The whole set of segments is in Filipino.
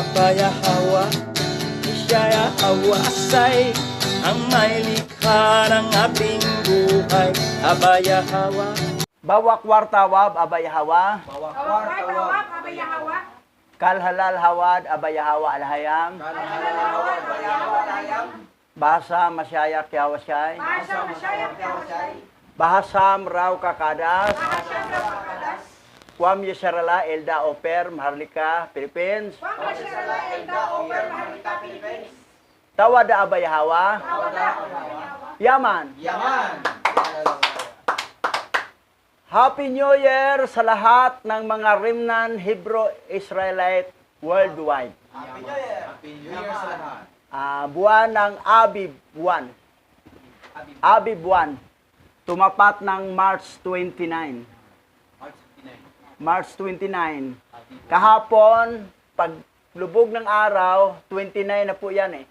Abaya Hawa, Isaya Hawasay, ang may likha ng ating buhay. Abaya Hawa. Bawak wartawab abayahawa, Tawab, abayahawa. kalhalal hawad abayahawa alhayam, bahasa masyayak yawasay, Bahasa masyayak yawasay. bahasam raw kakadas, Bahasa kapadas. kwam yasarala elda oper maharlika Philippines, Pangkasyarala elda over Maharlika Philippines. tawada abayahawa, Tawada abayahawa. yaman. Happy New Year sa lahat ng mga remnant Hebrew Israelite worldwide. Happy New Year sa lahat. Buwan ng Abib buwan. Abib buwan. Tumapat ng March 29. March 29. Kahapon, paglubog ng araw, 29 na po yan eh.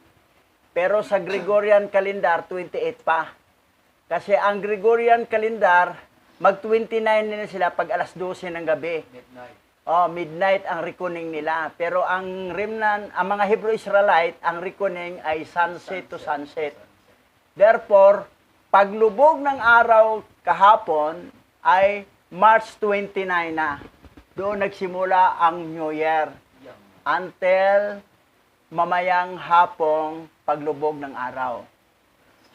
Pero sa Gregorian calendar, 28 pa. Kasi ang Gregorian calendar, mag-29 na sila pag alas 12 ng gabi. Midnight ang reckoning nila. Pero ang remnant, ang mga Hebrew Israelite, ang reckoning ay sunset to sunset. Therefore, paglubog ng araw kahapon ay March 29 na. Doon nagsimula ang New Year. Until mamayang hapong paglubog ng araw.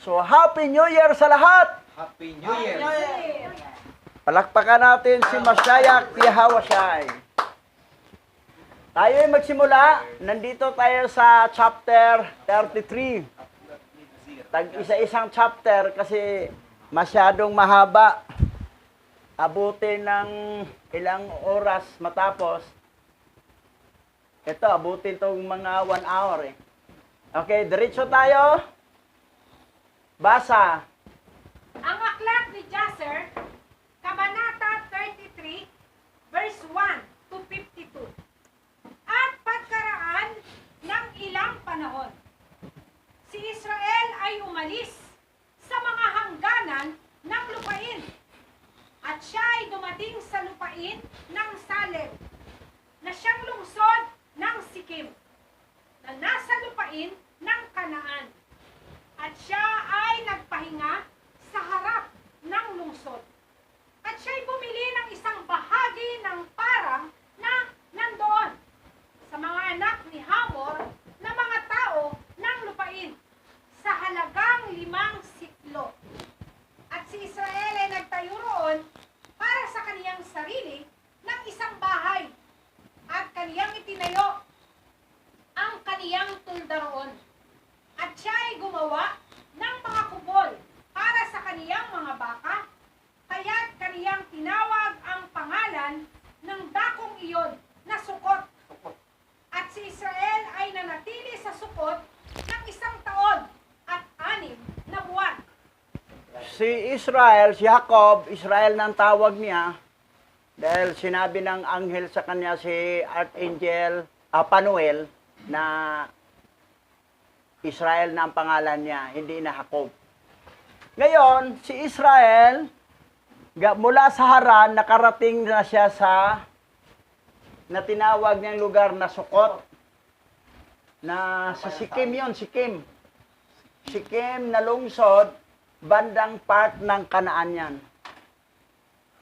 So, Happy New Year sa lahat! Happy New Year. Palakpakan natin si Masyayak Yahawashay. Tayo ay magsimula. Nandito tayo sa chapter 33. Isa-isang chapter kasi masyadong mahaba. Abutin ng ilang oras matapos. Ito, abutin itong mga 1 hour eh. Okay, diretso tayo. Basa. Ang aklat ni Jasher, Kabanata 33, verse 1 to 52. At pagkaraan ng ilang panahon, si Israel ay umalis sa mga hangganan ng lupain. At siya ay dumating sa lupain ng Salem, na siyang lungsod ng Sikim, na nasa lupain ng Kanaan. At siya ay nagpahinga sa harap ng lungsod. At siya'y bumili ng isang bahagi ng parang na nandoon sa mga anak ni Hamor na mga tao ng lupain sa halagang 5 siklo. At si Israel ay nagtayo roon para sa kaniyang sarili ng isang bahay at kaniyang itinayo ang kaniyang tulda roon. At siya ay gumawa ng mga kubol para sa kaniyang mga baka, kaya't kaniyang tinawag ang pangalan ng dakong iyon na Sukot. At si Israel ay nanatili sa Sukot ng 1 taon at 6 na buwan. Si Israel, si Jacob, Israel na ang tawag niya dahil sinabi ng anghel sa kanya si Archangel Panuel na Israel na ang pangalan niya, hindi na Jacob. Ngayon, si Israel, mula sa Haran, nakarating na siya sa na tinawag niyang lugar na Sukot. Na sa Sikim yun, Sikim. Sikim na lungsod, bandang part ng Kanaan yan.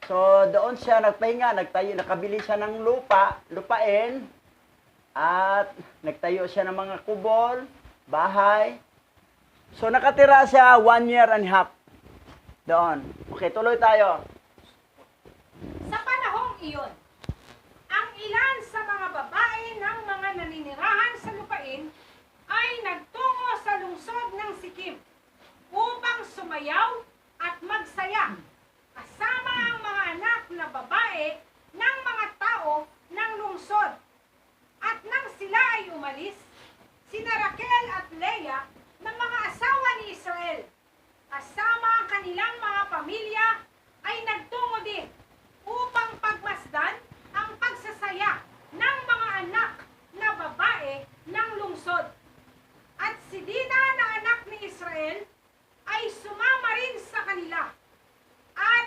So, doon siya nagpahinga, nakabili siya ng lupain, at nagtayo siya ng mga kubol, bahay. So, nakatira siya 1 year and a half doon. Okay, tuloy tayo. Sa panahong iyon, ang ilan sa mga babae ng mga naninirahan sa lupain ay nagtungo sa lungsod ng Sikim upang sumayaw at magsaya kasama ang mga anak na babae ng mga tao ng lungsod. At nang sila ay umalis, sina Raquel at Leah ng mga asawa ni Israel, kasama ang kanilang mga pamilya, ay nagtungo din upang pagmasdan ang pagsasaya ng mga anak na babae ng lungsod. At si Dina na anak ni Israel ay sumama rin sa kanila at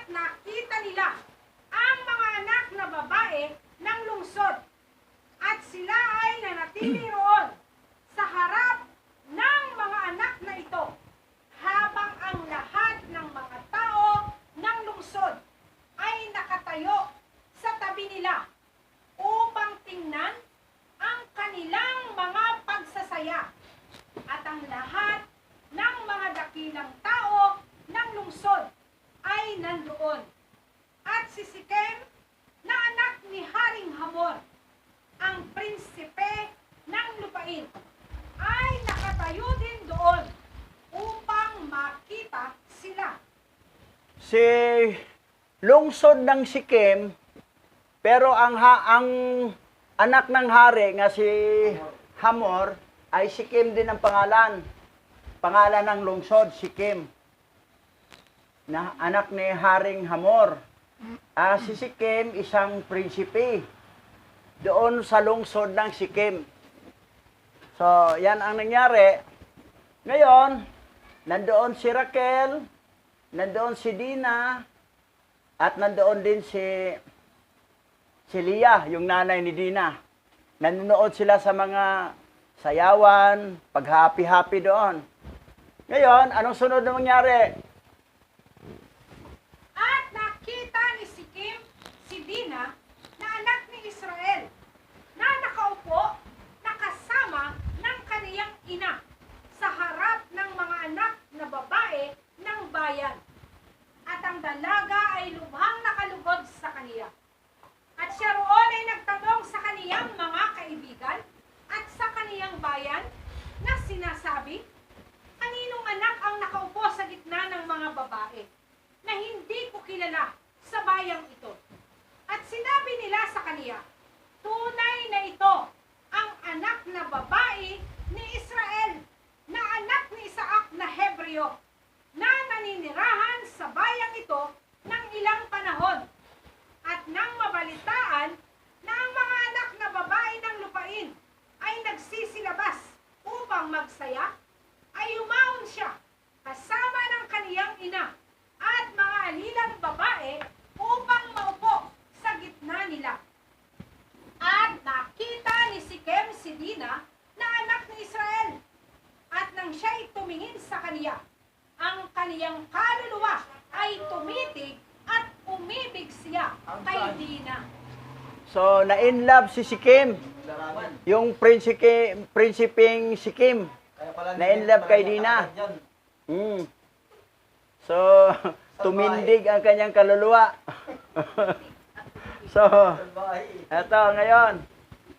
si Sikem na anak ni Haring Hamor, ang prinsipe ng lupain, ay nakatayo din doon upang makita sila. Si lungsod ng Sikem, pero ang anak ng hari nga si Hamor ay Sikem din ang pangalan. Pangalan ng lungsod, Sikem. Na anak ni Haring Hamor. Si Sikem isang prinsipe doon sa lungsod ng Sikem. So, yan ang nangyari. Ngayon, nandoon si Raquel, nandoon si Dina, at nandoon din si Leah, yung nanay ni Dina. Nanonood sila sa mga sayawan, pag-happy-happy doon. Ngayon, anong sunod na mangyari? At nakita ni Sikem si Dina na anak ni Israel na nakaupo nakasama ng kaniyang ina sa harap ng mga anak na babae ng bayan. At ang dalaga ay lubhang nakalugod sa kaniya. At siya roon ay nagtanong sa kaniyang mga kaibigan at sa kaniyang bayan na sinasabi, kaninong anak ang nakaupo sa gitna ng mga babae na hindi ko kilala sa bayang ito? At sinabi nila sa kaniya, tunay na ito ang anak na babae ni Israel, na anak ni Isaac na Hebreo, na naninirahan sa bayang ito ng ilang panahon. At nang mabalitaan na ang mga anak na babae ng lupain ay nagsisilabas upang magsaya, ay umaon siya kasama ng kaniyang ina at mga alilang babae upang maupo sa gitna nila. At nakita ni Sikem si Dina na anak ni Israel. At nang siya'y tumingin sa kaniya, ang kaniyang kaluluwa ay tumitig at umibig siya kay Dina. So, na-inlove si Sikem, yung prinsipeng Sikem. Na-inlove kay Dina. So, tumindig ang kanyang kaluluwa. So, eto ngayon,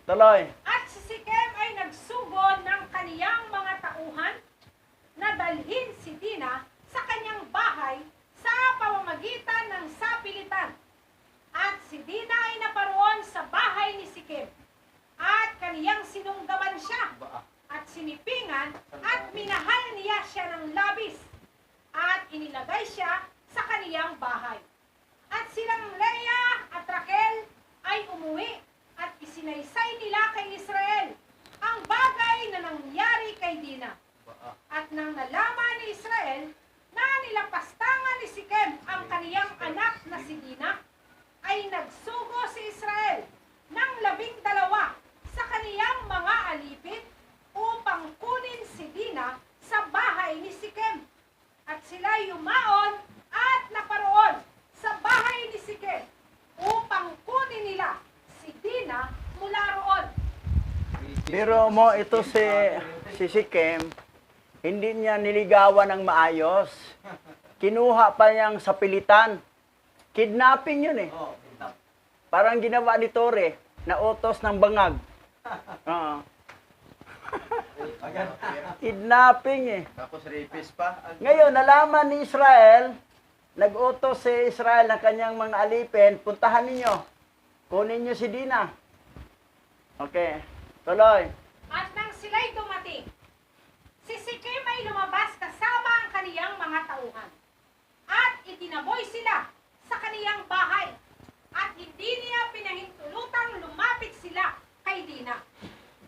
tuloy. At si Sikem ay nagsugod ng kaniyang mga tauhan na dalhin si Dina sa kanyang bahay sa pamamagitan ng sapilitan. At si Dina ay naparoon sa bahay ni Sikem. At kaniyang sinunggaban siya at sinipingan at minahal niya siya ng labis. At inilagay siya sa kaniyang bahay. At silang Leah at Raquel ay umuwi at isinaysay nila kay Israel ang bagay na nangyari kay Dina. At nang nalaman ni Israel na nilapastangan ni Sikem ang kaniyang anak na si Dina, ay nagsugo si Israel ng 12 sa kaniyang mga alipin upang kunin si Dina sa bahay ni Sikem. At sila'y yumaon at naparoon sa bahay ni Sikem upang kunin nila si Dina mula roon. Pero mo ito si Sikem, hindi niya niligawan ng maayos. Kinuha pa niyang sapilitan. Kidnapping yun eh. Parang ginawa ni Tore, na utos ng bangag. Oo. Kidnapping eh. Tapos rapist pa. Ngayon, nalaman ni Israel, nag-utos si Israel ng kanyang mga alipin, puntahan ninyo. Kunin niyo si Dina. Okay. Tuloy. At nang sila'y dumating, si Sikem ay lumabas kasama ang kaniyang mga tauhan. At itinaboy sila sa kaniyang bahay. At hindi niya pinahintulutang lumapit sila kay Dina.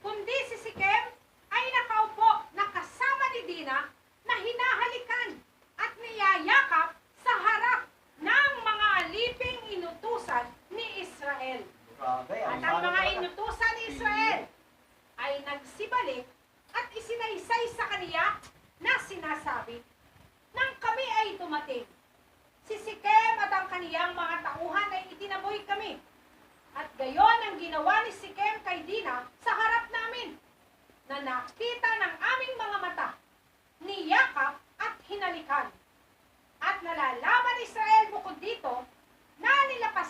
Kundi si Sikem ay nakaupo na kasama ni Dina na hinahalikan at niyayakap sa harap ng mga aliping inutusan ni Israel. At ang mga inutusan ni Israel ay nagsibalik at isinaysay sa kaniya na sinasabi, nang kami ay dumating, si Sikem at ang kaniyang mga tauhan ay itinaboy kami. At gayon ang ginawa ni Sikem kay Dina sa harap namin, na nakita ng aming mga mata, niyakap at hinalikan. At nalalaman Israel bukod dito, na nilapas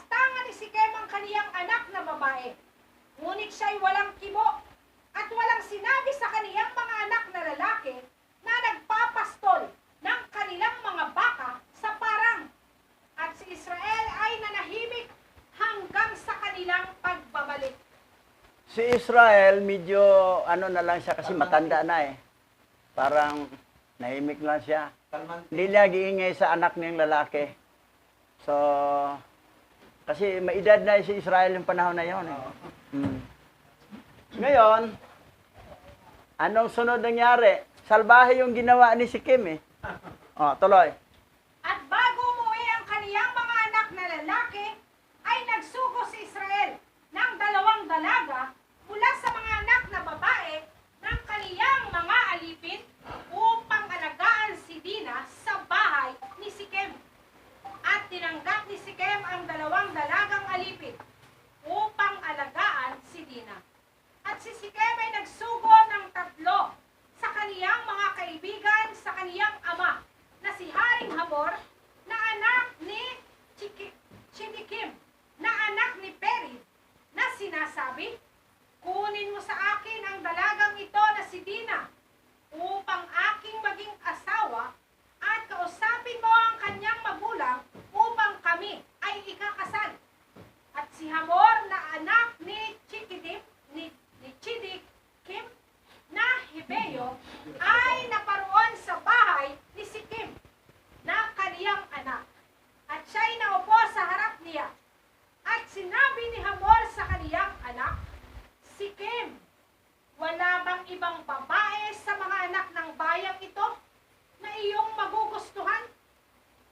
Si Israel, medyo ano na lang siya kasi matanda na eh. Parang nahimik lang siya. Hindi niya giingay sa anak niyang lalaki. So, kasi maedad na si Israel yung panahon na yon eh. Ngayon, anong sunod nangyari? Salbahe yung ginawa ni Sikim eh. Oh, tuloy. At bago umuwi ang kaniyang mga anak na lalaki, ay nagsugo si Israel ng 2 dalaga mula sa mga anak na babae ng kaniyang mga alipin upang alagaan si Dina sa bahay ni Sikem. At tinanggap ni Sikem ang 2 dalagang alipin upang alagaan si Dina. At si Sikem ay nagsugo ng 3 sa kaniyang mga kaibigan sa kaniyang ama na si Haring Hamor na anak ni Chidikim na anak ni Perid na sinasabi, kunin mo sa akin ang dalagang ito na si Dina upang aking maging asawa at kausapin mo ang kanyang magulang upang kami ay ikakasal. At si Hamor na anak ni Chidikim na Hebeyo ay naparoon sa bahay ni Sikim na kaniyang anak. At siya'y naupo sa harap niya. At sinabi ni Hamor sa kaniyang anak, Sikim, wala bang ibang babae sa mga anak ng bayang ito na iyong magugustuhan?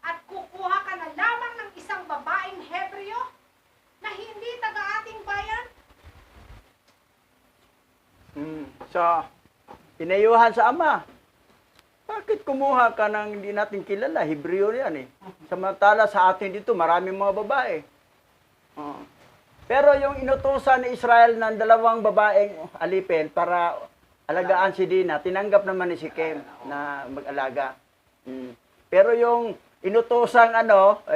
At kukuha ka na lamang ng isang babaeng Hebreo na hindi taga ating bayan? So, inayuhan sa ama. Bakit kumuha ka ng hindi natin kilala? Hebreo yan eh. Samantala sa atin dito, maraming mga babae. Oh. Pero yung inutusan ni Israel ng 2 babaeng alipin para alagaan si Dina, tinanggap naman ni Sikem na mag-alaga. Pero yung inutusang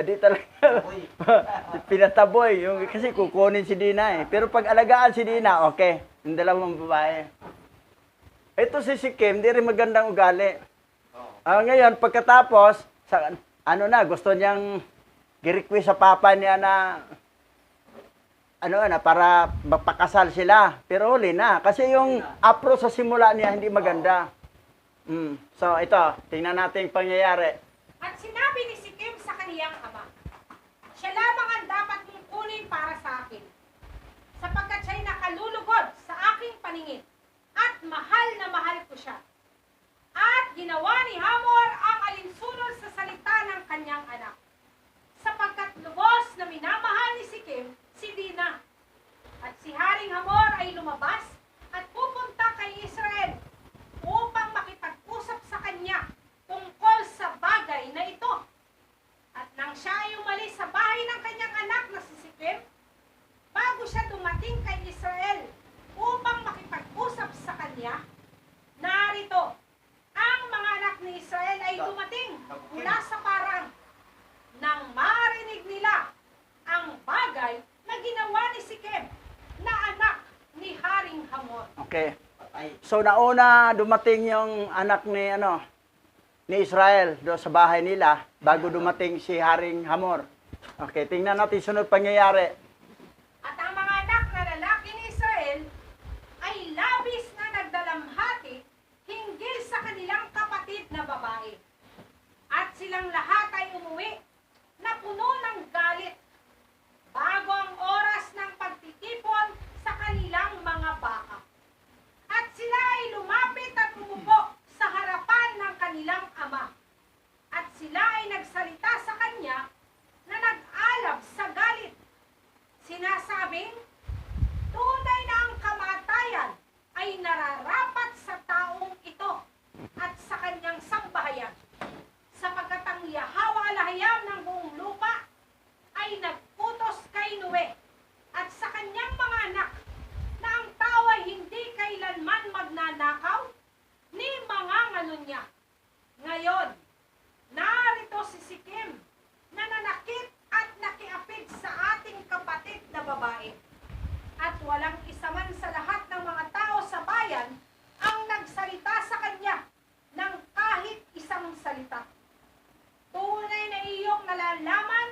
di talaga pinataboy. Yung, kasi kukunin si Dina eh. Pero pag alagaan si Dina, okay. Yung 2 babae. Ito si Sikem, di rin magandang ugali. Ngayon, pagkatapos, gusto niyang gi-request sa papa niya na para magpakasal sila. Pero huli na. Kasi yung approach sa simula niya, hindi maganda. So, ito, tingnan natin yung pangyayari. At sinabi ni Sikim sa kaniyang ama, siya lamang ang dapat mong kunin para sa akin, sapagkat siya'y nakalulugod sa aking paningin, at mahal na mahal ko siya. At ginawa ni Hamor ang alinsunod sa salita ng kanyang anak, sapagkat lubos na minamahal ni Sikim si Dina. At si Haring Hamor ay lumabas at pupunta kay Israel upang makipag-usap sa kanya tungkol sa bagay na ito. At nang siya ay umalis sa bahay ng kanyang anak na si Sikim, bago siya dumating kay Israel upang makipag-usap sa kanya, narito, ang mga anak ni Israel ay dumating mula sa Paran nang marinig nila ang bagay na ginawa ni Sikem na anak ni Haring Hamor. Okay. So, nauna dumating yung anak ni Israel doon sa bahay nila bago dumating si Haring Hamor. Okay, tingnan natin sunod pangyayari. At ang mga anak na lalaki ni Israel ay labis na nagdalamhati hinggil sa kanilang kapatid na babae. At silang lahat ay umuwi na puno ng galit bago ang oras ng pagtitipon sa kanilang mga baka. At sila ay lumapit at umupo sa harapan ng kanilang ama. At sila ay nagsalita sa kanya na nag-alab sa galit. Sinasabing, tunay na ang kamatayan ay nararapat sa taong ito at sa kanyang sambahayan, sapagkat ang Yahweh-Lahayam ng buong lupa ay nagputos kay Noe at sa kanyang mga anak na ang tao ay hindi kailanman magnanakaw ni mangangalo niya. Ngayon, narito si Sikim na nanakit at nakiapid sa ating kapatid na babae. At walang isa man sa lahat ng mga tao sa bayan ang nagsalita sa kanya ng kahit isang salita. Tunay na iyong nalalaman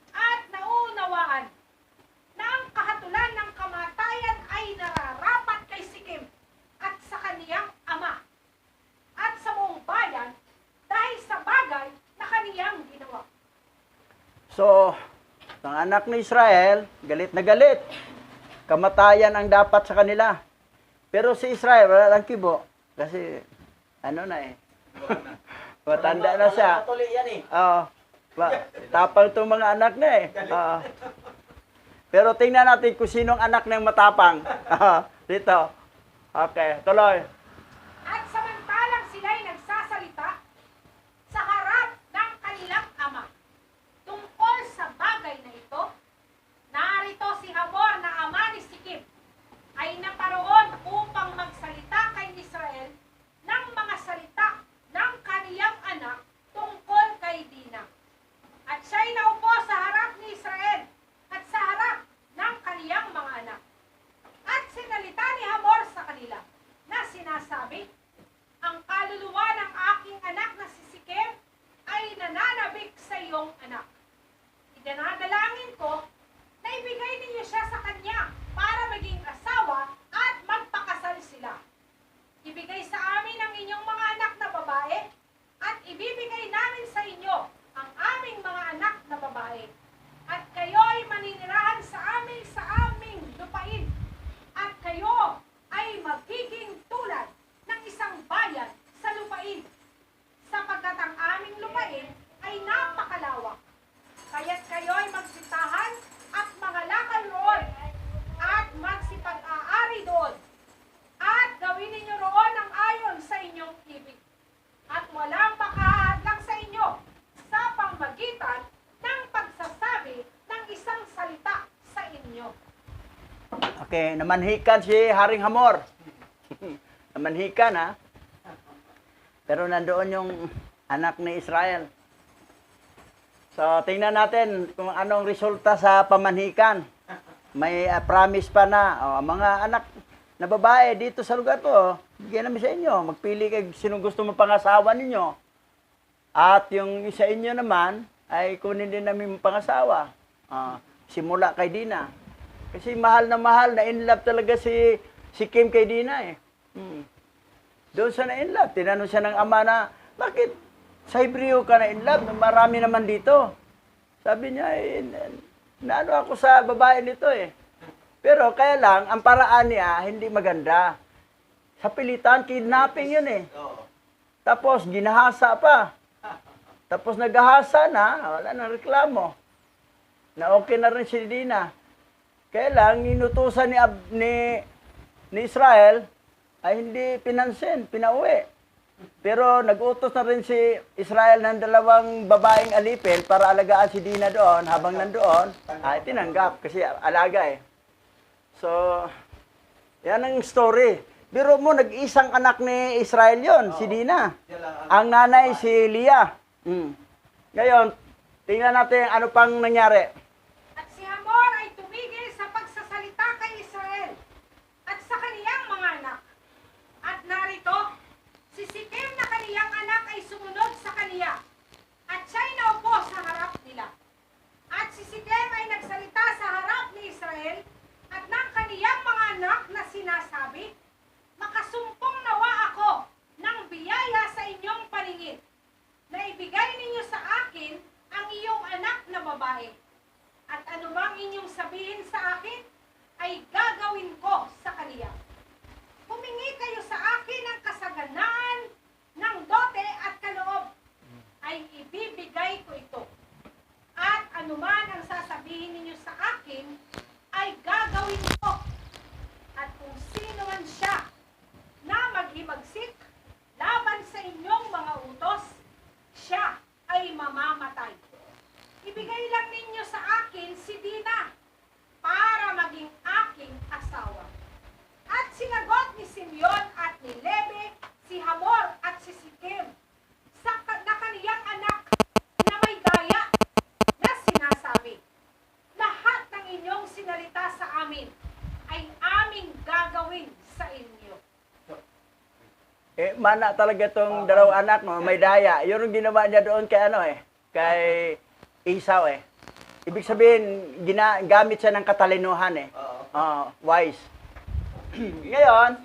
at naunawaan na ang kahatulan ng kamatayan ay nararapat So, ang anak ni Israel, galit na galit. Kamatayan ang dapat sa kanila. Pero si Israel, wala lang kibo. Kasi, ano na eh. Matanda na siya. Patuloy yan eh. Oo. Tapang itong mga anak na eh. Oo. Pero tingnan natin kung sinong anak ng matapang. Dito. Okay, tuloy. At samantalang sila'y nagsasalita sa harap ng kanilang ama tungkol sa bagay na ito, narito si Hamor na ama ni Sikim ay naparoon upang magsalita kay Israel ng mga salita ng kaniyang anak tungkol kay Dina. At siya'y naupo sa harap ni Israel at sa harap ng kaniyang mga anak. At sinalita ni Hamor sa kanila na sinasabi, ang kaluluwa ng aking anak na si Sikem ay nananabik sa iyong anak. Idanadalangin ko na ibigay ninyo siya sa kanya para maging asawa at magpakasal sila. Ibigay sa amin ang inyong mga anak na babae at ibibigay namin sa inyo ang aming mga anak na babae. At kayo ay maninirahan sa aming lupain. At kayo ay magiging tulad ng isang bayan sa lupain. Sapagkat ang aming lupain ay napakalawak. Kaya't kayo ay magsitahan at mangalakal roon at magsipag-aari doon. At gawin ninyo roon ang ayon sa inyong ibig. At walang makahadlang sa inyo sa pamagitan ng pagsasabi ng isang salita sa inyo. Okay, namanhikan si Haring Hamor. Namanhikan, ha? Pero nandoon yung anak ni Israel. So, tingnan natin kung anong resulta sa pamanhikan. May promise pa na, mga anak na babae dito sa lugar to, bigyan namin sa inyo. Magpili kayo sinong gusto mong pangasawa ninyo. At yung isa inyo naman, ay kunin din namin pangasawa. Simula kay Dina. Kasi mahal na in love talaga si Kim kay Dina eh. Doon siya na in love. Tinanong siya ng ama na, bakit sa Hebreo ka na in love? Marami naman dito. Sabi niya, naano ako sa babae nito eh. Pero kaya lang, ang paraan niya, hindi maganda. Sa pilitan, kidnapping yun eh. Tapos, ginahasa pa. Tapos naghahasa na, wala nang reklamo. Na okay na rin si Dina. Kaya lang, inutusan ni Israel, ay hindi pinansin, pinauwi. Pero nag-utos na rin si Israel ng dalawang babaeng alipin para alagaan si Dina doon. Habang nandoon, ay tinanggap kasi alaga eh. So, yan ang story. Biro mo, nag-isang anak ni Israel yon, si Dina. Ang nanay si Leah. Ngayon, tingnan natin ano pang nangyari. At si Hamor ay tumigil sa pagsasalita kay Israel at sa kaniyang mga anak. At narito, si Sikem na kaniyang anak ay sumunod sa kaniya. At siya'y naupo sa harap nila. At si Sikem ay nagsalita sa harap ni Israel at ng kaniyang mga anak na sinasabi, makasumpong nawa ako ng biyaya sa inyong paningin, na ibigay ninyo sa akin ang iyong anak na babae. At anumang inyong sabihin sa akin, ay gagawin ko sa kaniya. Humingi kayo sa akin ng kasaganaan ng dote at kaloob, ay ibibigay ko ito. At anuman ang sasabihin ninyo sa akin, ay gagawin ko. At kung sino man siya na maghimagsik laban sa inyong mga utos, siya ay mamamatay. Ibigay lang ninyo sa akin si Dina para maging aking asawa. At sinagot ni Simeon at ni Levi, si Hamor at si Sikem na kaniyang anak na may daya na sinasabi, lahat ng inyong sinalita sa amin ay aming gagawin sa inyo. Mana talaga tong dalawang anak mo, may daya. Yun ang ginawa niya doon kay Esau eh. Ibig sabihin, gamit siya ng katalinuhan eh. Wise. Ngayon,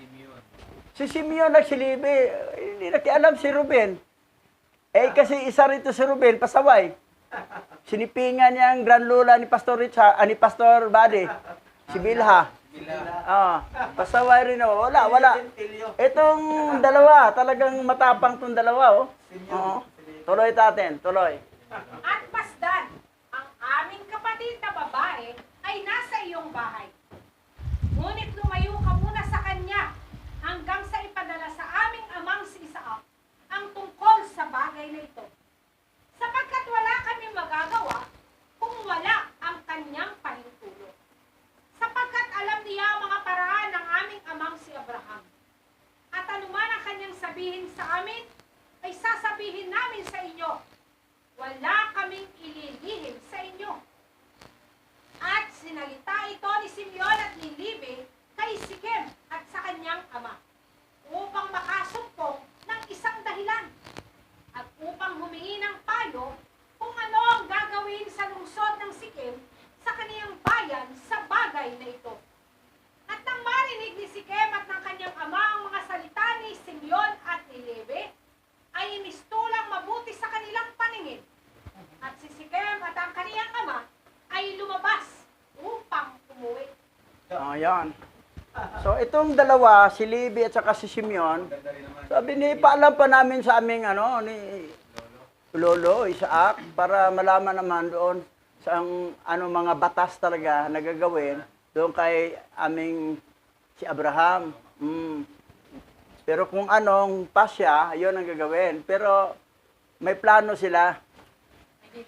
si Simeon nagsilibi, hindi nakialam si Ruben. Kasi isa rito si Ruben, pasaway. Sinipingan niya ang granlula ni Pastor Richard, ni Pastor Buddy, si Bilha. Pasaway rin ako. Wala. Itong dalawa, talagang matapang tong dalawa, oh. Oo. Tuloy natin, tuloy. At masdan, ang aming kapatid na babae ay nasa iyong bahay. Ngunit lumayo ka muna sa kanya hanggang sa ipadala sa aming amang si Isaac ang tungkol sa bagay na ito. Sapagkat wala kami magagawa kung wala ang kanyang pahintulot. Sapagkat alam niya ang mga paraan ng aming amang si Abraham. At anuman ang kanyang sabihin sa amin, ay sasabihin namin sa inyo. Wala kaming ililihim sa inyo. At sinalita ito ni Simeon at ni Levi kay Sikem at sa kanyang ama upang makasumpong ng isang dahilan at upang humingi ng payo kung ano ang gagawin sa lungsod ng Sikem sa kaniyang bayan sa bagay na ito. At nang marinig ni Sikem at ng kanyang ama ang mga salita ni Simeon at ni Levi, ay inistulang mabuti sa kanilang paningin. At si Sikem at ang kaniyang ama ay lumabas upang umuwi. Ayan. So, itong dalawa, si Levi at saka si Simeon, sabi ni, paalam pa namin sa aming, ni Lolo, Isaac, para malaman naman doon sa mga batas talaga na gagawin doon kay aming si Abraham. Pero kung anong pasya, yun ang gagawin. Pero may plano sila.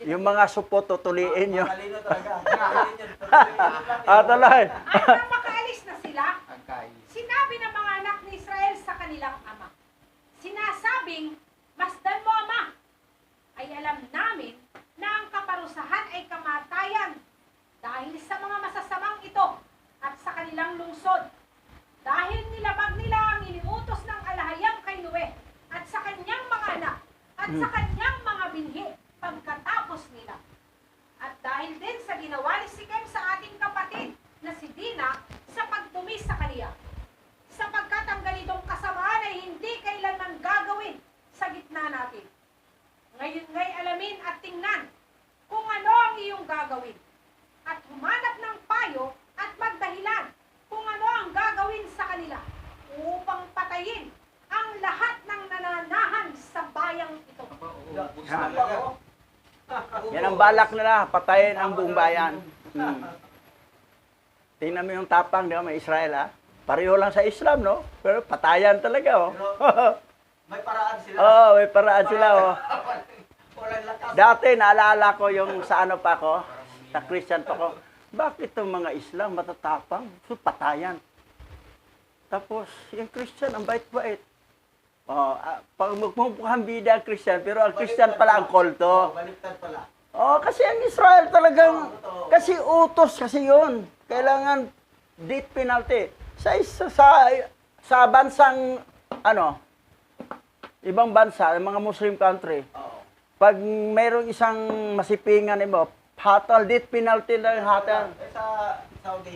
Yung mga supot, tutuliin yun. Makalino talaga. Tuloy. At nang makaalis na sila, sinabi ng mga anak ni Israel sa kanilang ama, sinasabing, masdan mo ama, ay alam namin na ang kaparusahan ay kamatayan dahil sa mga masasamang ito at sa kanilang lungsod. Dahil nilabag nila ang iniutos ng alahayang kay Noe at sa kanyang mga anak at sa kanyang mga binhi pagkatapos nila. At dahil din sa ginawa ni Sikem sa ating kapatid na si Dina sa pagdumi sa kaniya, sapagkat ang ganitong kasamaan ay hindi kailanman gagawin sa gitna natin. Ngayon ngay alamin at tingnan kung ano ang iyong gagawin at humanap ng payo at magdahilan kung ano ang gagawin sa kanila upang patayin ang lahat ng nananahan sa bayang ito. Yan ang balak nila, patayin ang buong bayan. Tingnan mo yung tapang, di ba, may Israel, ha? Pareho lang sa Islam, no? Pero patayan talaga, oh. May paraan sila. May paraan sila, oh. Walang lakas. Dati, naalala ko yung sa ano pa ko, sa Christian pa ko, bakit itong mga Islam matatapang? So, patayan. Tapos, yung Christian, ang bait-bait. Pag magmumukhang bida ang Christian, pero ang Christian pala ang kulto. Baliktad pala. Kasi ang Israel talagang, kasi utos kasi yun. Kailangan death penalty. Sa bansang, ibang bansa, mga Muslim country, pag mayroong isang masipingan mo, fatal death penalty lang hatal. Sa Saudi.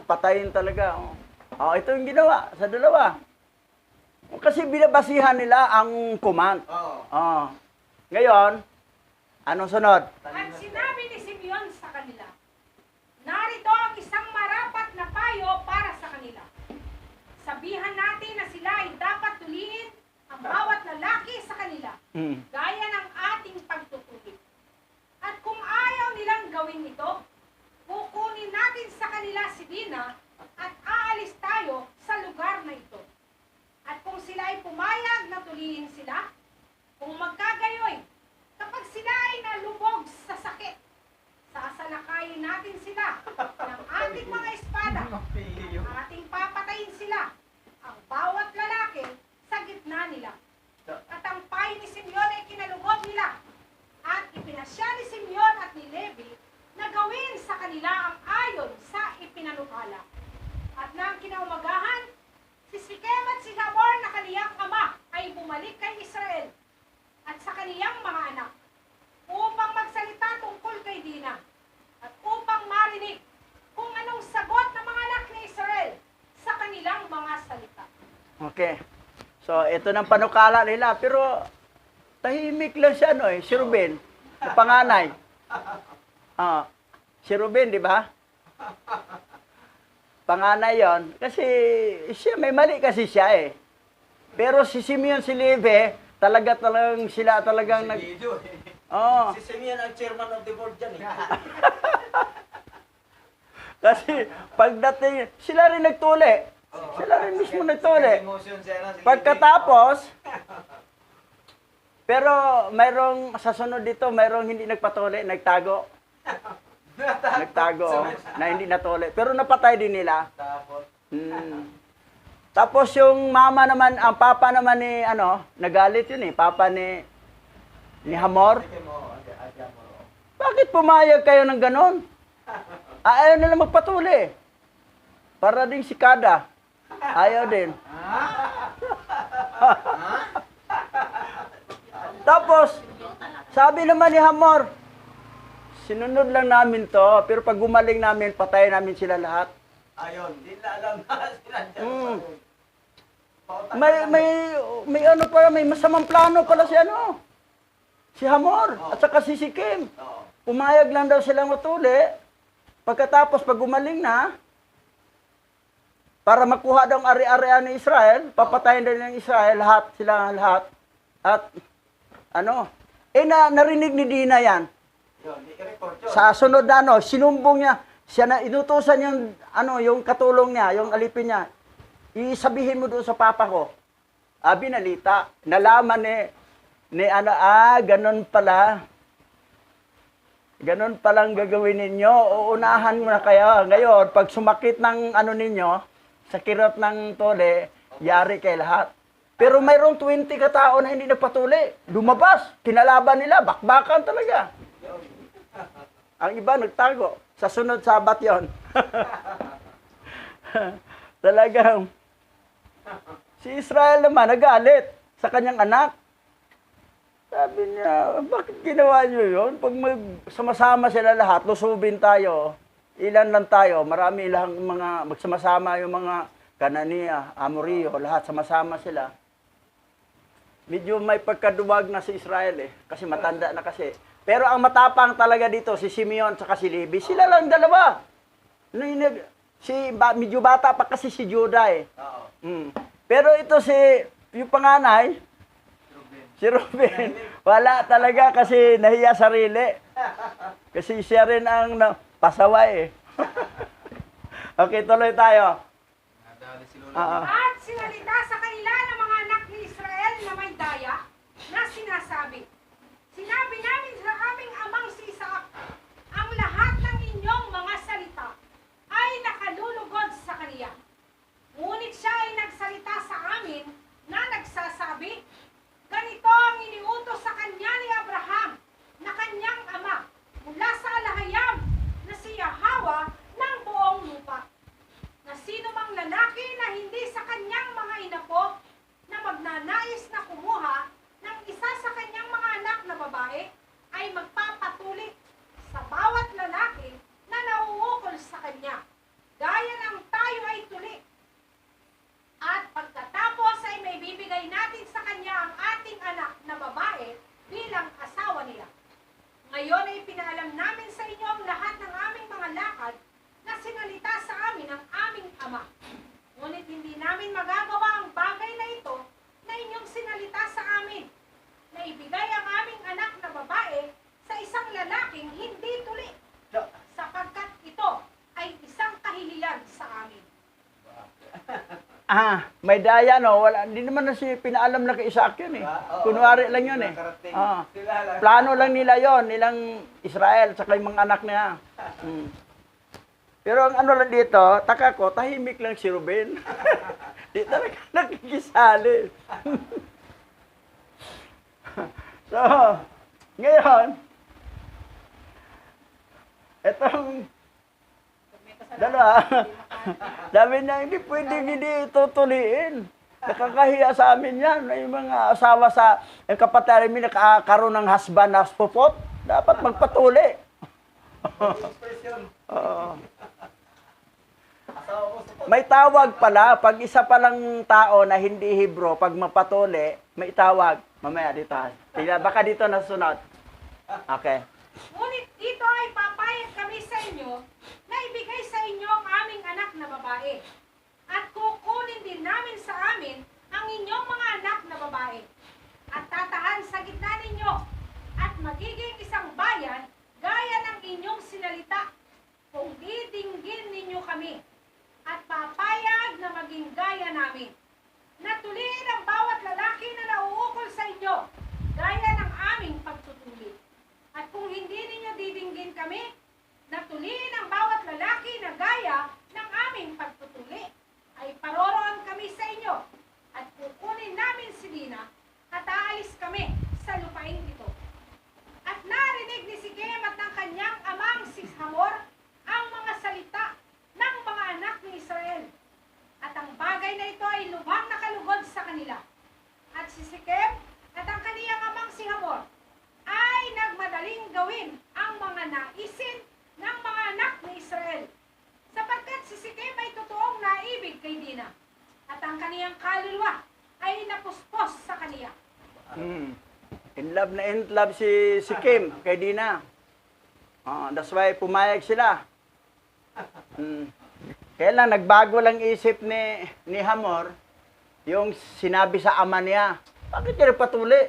Patayin talaga. Ito yung ginawa sa dalawa. Kasi binabasihan nila ang command. Ngayon, anong sunod? At sinabi ni Simeon sa kanila, narito ang isang marapat na payo para sa kanila. Sabihan natin na sila ay dapat tuliin ang bawat lalaki sa kanila, gaya ng ating pagtutulig. At kung ayaw nilang gawin ito, kukunin natin sa kanila si Dina at aalis tayo sa lugar na ito. At kung sila ay pumayag na tuliin sila, kung magkagayoy, kapag sila ay nalubog sa sakit, sasalakayin natin sila ng ating mga espada at ating papatayin sila, ang bawat lalaki sa gitna nila. At ang payo ni Simeon ay kinalugod nila at ipinasya ni Simeon at ni Levi na gawin sa kanila ang ayon sa ipinanukala. At nang kinaumagahan, si Sikem at si Hamor na kaniyang ama ay bumalik kay Israel at sa kaniyang mga anak upang magsalita tungkol kay Dina at upang marinig kung anong sagot ng mga anak ni Israel sa kanilang mga salita. Okay. So, ito ng panukala nila. Pero, tahimik lang siya, si Ruben. Yung panganay. Ah, si Ruben, di ba? Panganay yon. Kasi siya, may mali kasi siya eh. Pero si Simeon, si Levi, talagang sila talagang nag... Video. Oh, Si Simeon ang chairman of the board dyan eh. kasi pagdating, sila rin nagtuli. Sila rin mismo nagtuli. Emotion siya na. Pagkatapos, pero mayroong, sa sunod dito, mayroong hindi nagpatuli, nagtago. Nagtago, na hindi natuli. Pero napatay din nila. Tapos, Tapos yung mama naman, ang papa naman ni, nagalit yun eh, papa ni Hamor. sige mo, adya mo. Bakit pumayag kayo ng ganon? Ayaw nila magpatuli. Para ding sikada. Ayaw din. Tapos, sabi naman ni Hamor, sinunod lang namin to, pero pag gumaling namin, patayin namin sila lahat. Ayun, di na alam na sila dyan. Mm. May ano pala, may masamang plano pala si Hamor, at saka si Sikim. Oo. Pumayag lang daw silang matuli. Pagkatapos, pag gumaling na, para makuha daw ang ari-arian ni Israel, papatayin din ng Israel, sila lahat. At, narinig ni Dina yan. Yun, i-report yun. Sa sunod na sinumbong niya, siya na inutusan yung katulong niya, yung alipin niya. Isabihin mo doon sa papa ko. Binalita. Nalaman ganon pala. Ganon palang gagawin ninyo. Uunahan mo na kayo. Ngayon, pag sumakit ng ninyo, sa kirot ng tole, yari kay lahat. Pero mayroong 20 katao na hindi nagpatuli. Lumabas. Kinalaban nila. Bakbakan talaga. Ang iba nagtago. Sa sunod sabat yon. Talagang si Israel naman nagalit sa kanyang anak. Sabi niya, bakit ginawa niyo yun? Pag sama-sama sila lahat, lusubin tayo. Ilan lang tayo, marami lang magsama-sama yung mga Kanania, Amorio, lahat sama-sama sila. Medyo may pagkaduwag na si Israel kasi matanda na kasi. Pero ang talaga dito, si Simeon at si Levi, sila lang dalawa. Medyo bata pa kasi si Judah Oo. Pero ito yung panganay, si Ruben, wala talaga kasi nahiya sarili. Kasi siya rin ang pasaway Okay, tuloy tayo. At sinalita sa kanila ng mga anak ni Israel na may daya na sinasabi, sinabi namin sa aming amang si Isaac, ang lahat ng inyong mga salita ay nakalulugod sa kaniya. Ngunit siya ay nagsalita sa amin na nagsasabi, ganito ang iniutos sa kanya ni Abraham na kanyang ama mula sa alahayam na si Yahweh ng buong lupa, na sino mang lalaki na hindi sa kanyang mga inapo na magnanais na kumuha ng isa sa kanyang mga anak na babae ay magpapatuli sa bawat lalaki na nauukol sa kanya, gaya ng tayo ay tuli. At pagkatapos ay may bibigay natin sa kanya ang ating anak na babae bilang asawa nila. Ngayon ay pinaalam namin sa inyo ang lahat ng aming mga lakad na sinalita sa amin ng aming ama. Ngunit hindi namin magagawa ang bagay na ito na inyong sinalita sa amin, na ibigay ang aming anak na babae sa isang lalaking hindi tuli, sapagkat ito ay isang kahihiyan sa amin. May daya wala, hindi naman na pinaalam na kay Isaac yun Kunwari lang yun Plano lang nila yon, nilang Israel, saka yung mga anak niya. Pero ang lang dito, taka ko, tahimik lang si Ruben. Di talaga nakikisali. So, ngayon, etong dalawa, sabi niya, hindi pwedeng hindi tutuliin. Nakakahiya sa amin yan. Yung mga asawa yung kapatid namin nakakaroon ng husband na spopot, dapat magpatuli. May tawag pala, pag isa palang tao na hindi Hebro, pag mapatuli, may tawag. Mamaya dito. Baka dito nasunod. Okay. Ngunit dito ay papayag kami sa inyo na ibigay sa inyo ang aming anak na babae. At kukunin din namin sa amin ang inyong mga anak na babae. At tatahan sa gitna ninyo at magiging isang bayan gaya ng inyong sinalita kung didinggin ninyo kami at papayag na maging gaya namin. Natuliin ang bawat lalaki na nauukol sa inyo gaya ng aming pagtutuli. At kung hindi ninyo didinggin kami, natuliin ang bawat lalaki na gaya ng aming pagtutuli, ay paroroon kami sa inyo at kukunin namin si Dina at aalis kami sa lupain ito. At narinig ni Sikem at ng kanyang amang si Hamor ang mga salita ng mga anak ni Israel. At ang bagay na ito ay lubhang nakalugod sa kanila. At si Sikem at ang kaniyang amang si Hamor ay nagmadaling gawin ang mga naisin ng mga anak ni Israel. Sapagkat si Sikem ay totoong naibig kay Dina. At ang kaniyang kaluluwa ay napuspos sa kaniya. In love si Kim kay Dina. That's why pumayag sila. Kaya lang, nagbago lang isip ni Hamor, yung sinabi sa ama niya, bakit niya nagpatuli?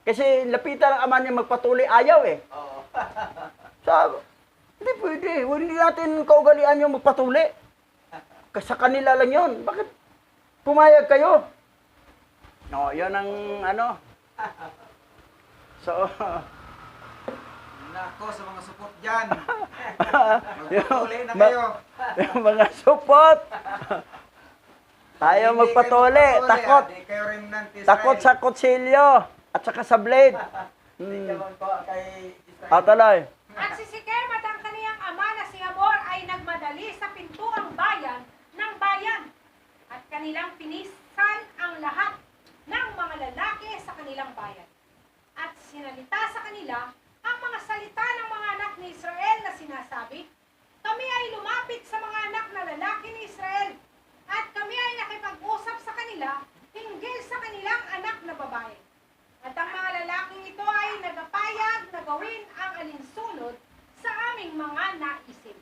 Kasi lapitan ng ama niya magpatuli, ayaw eh. Oo. Sabi, hindi pwede, hindi natin kaugalian yung magpatuli. Kasi sa kanila lang yun. Bakit pumayag kayo? No, yun ang ano. So, Nako sa mga support dyan. yung, Magpatuloy na kayo. yung mga support. Tayo Hindi magpatuli, kayo magpatuloy, takot. Di kayo remnant Israel. Takot sa kutsilyo at saka sa blade. Hindi ka kay Israel. Tuloy. At si Sikem at ang kaniyang ama na si Hamor ay nagmadali sa pintuang bayan ng bayan. At kanilang pinisan ang lahat ng mga lalaki sa kanilang bayan. At sinalita sa kanila ang mga salita ng mga anak ni Israel na sinasabi, kami ay lumapit sa mga anak na lalaki ni Israel at kami ay nakipag-usap sa kanila hinggil sa kanilang anak na babae. At ang mga lalaking ito ay nagapayag na gawin ang alinsunod sa aming mga naisip.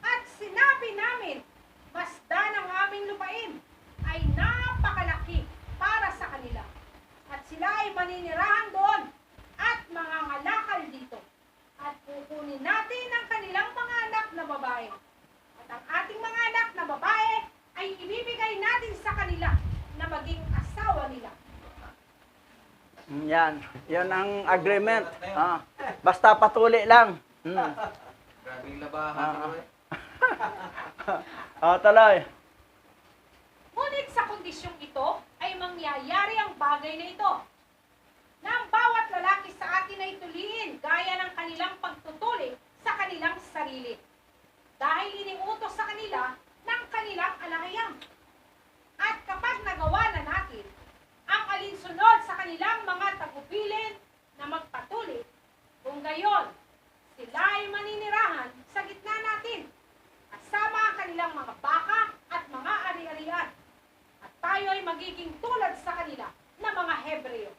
At sinabi namin, basta ng aming lupain ay napakalaki para sa kanila. At sila ay maninirahan doon at mga ngalakal dito. At kukunin natin ang kanilang mga anak na babae. At ang ating mga anak na babae ay ibibigay natin sa kanila na maging asawa nila. Yan. Yan ang agreement. Basta patuli lang. Grabing labahan. Tuloy. Ngunit sa kondisyong ito ay mangyayari ang bagay na ito, na ang bawat lalaki sa atin ay tuliin gaya ng kanilang pagtutuli sa kanilang sarili. Dahil iniutos sa kanila ng kanilang alahayang. At kapag nagawa na natin ang alinsunod sa kanilang mga tagubilin na magpatuli, kung gayon, sila ay maninirahan sa gitna natin, kasama ang kanilang mga baka at mga ari-arian. At tayo ay magiging tulad sa kanila na mga Hebreo.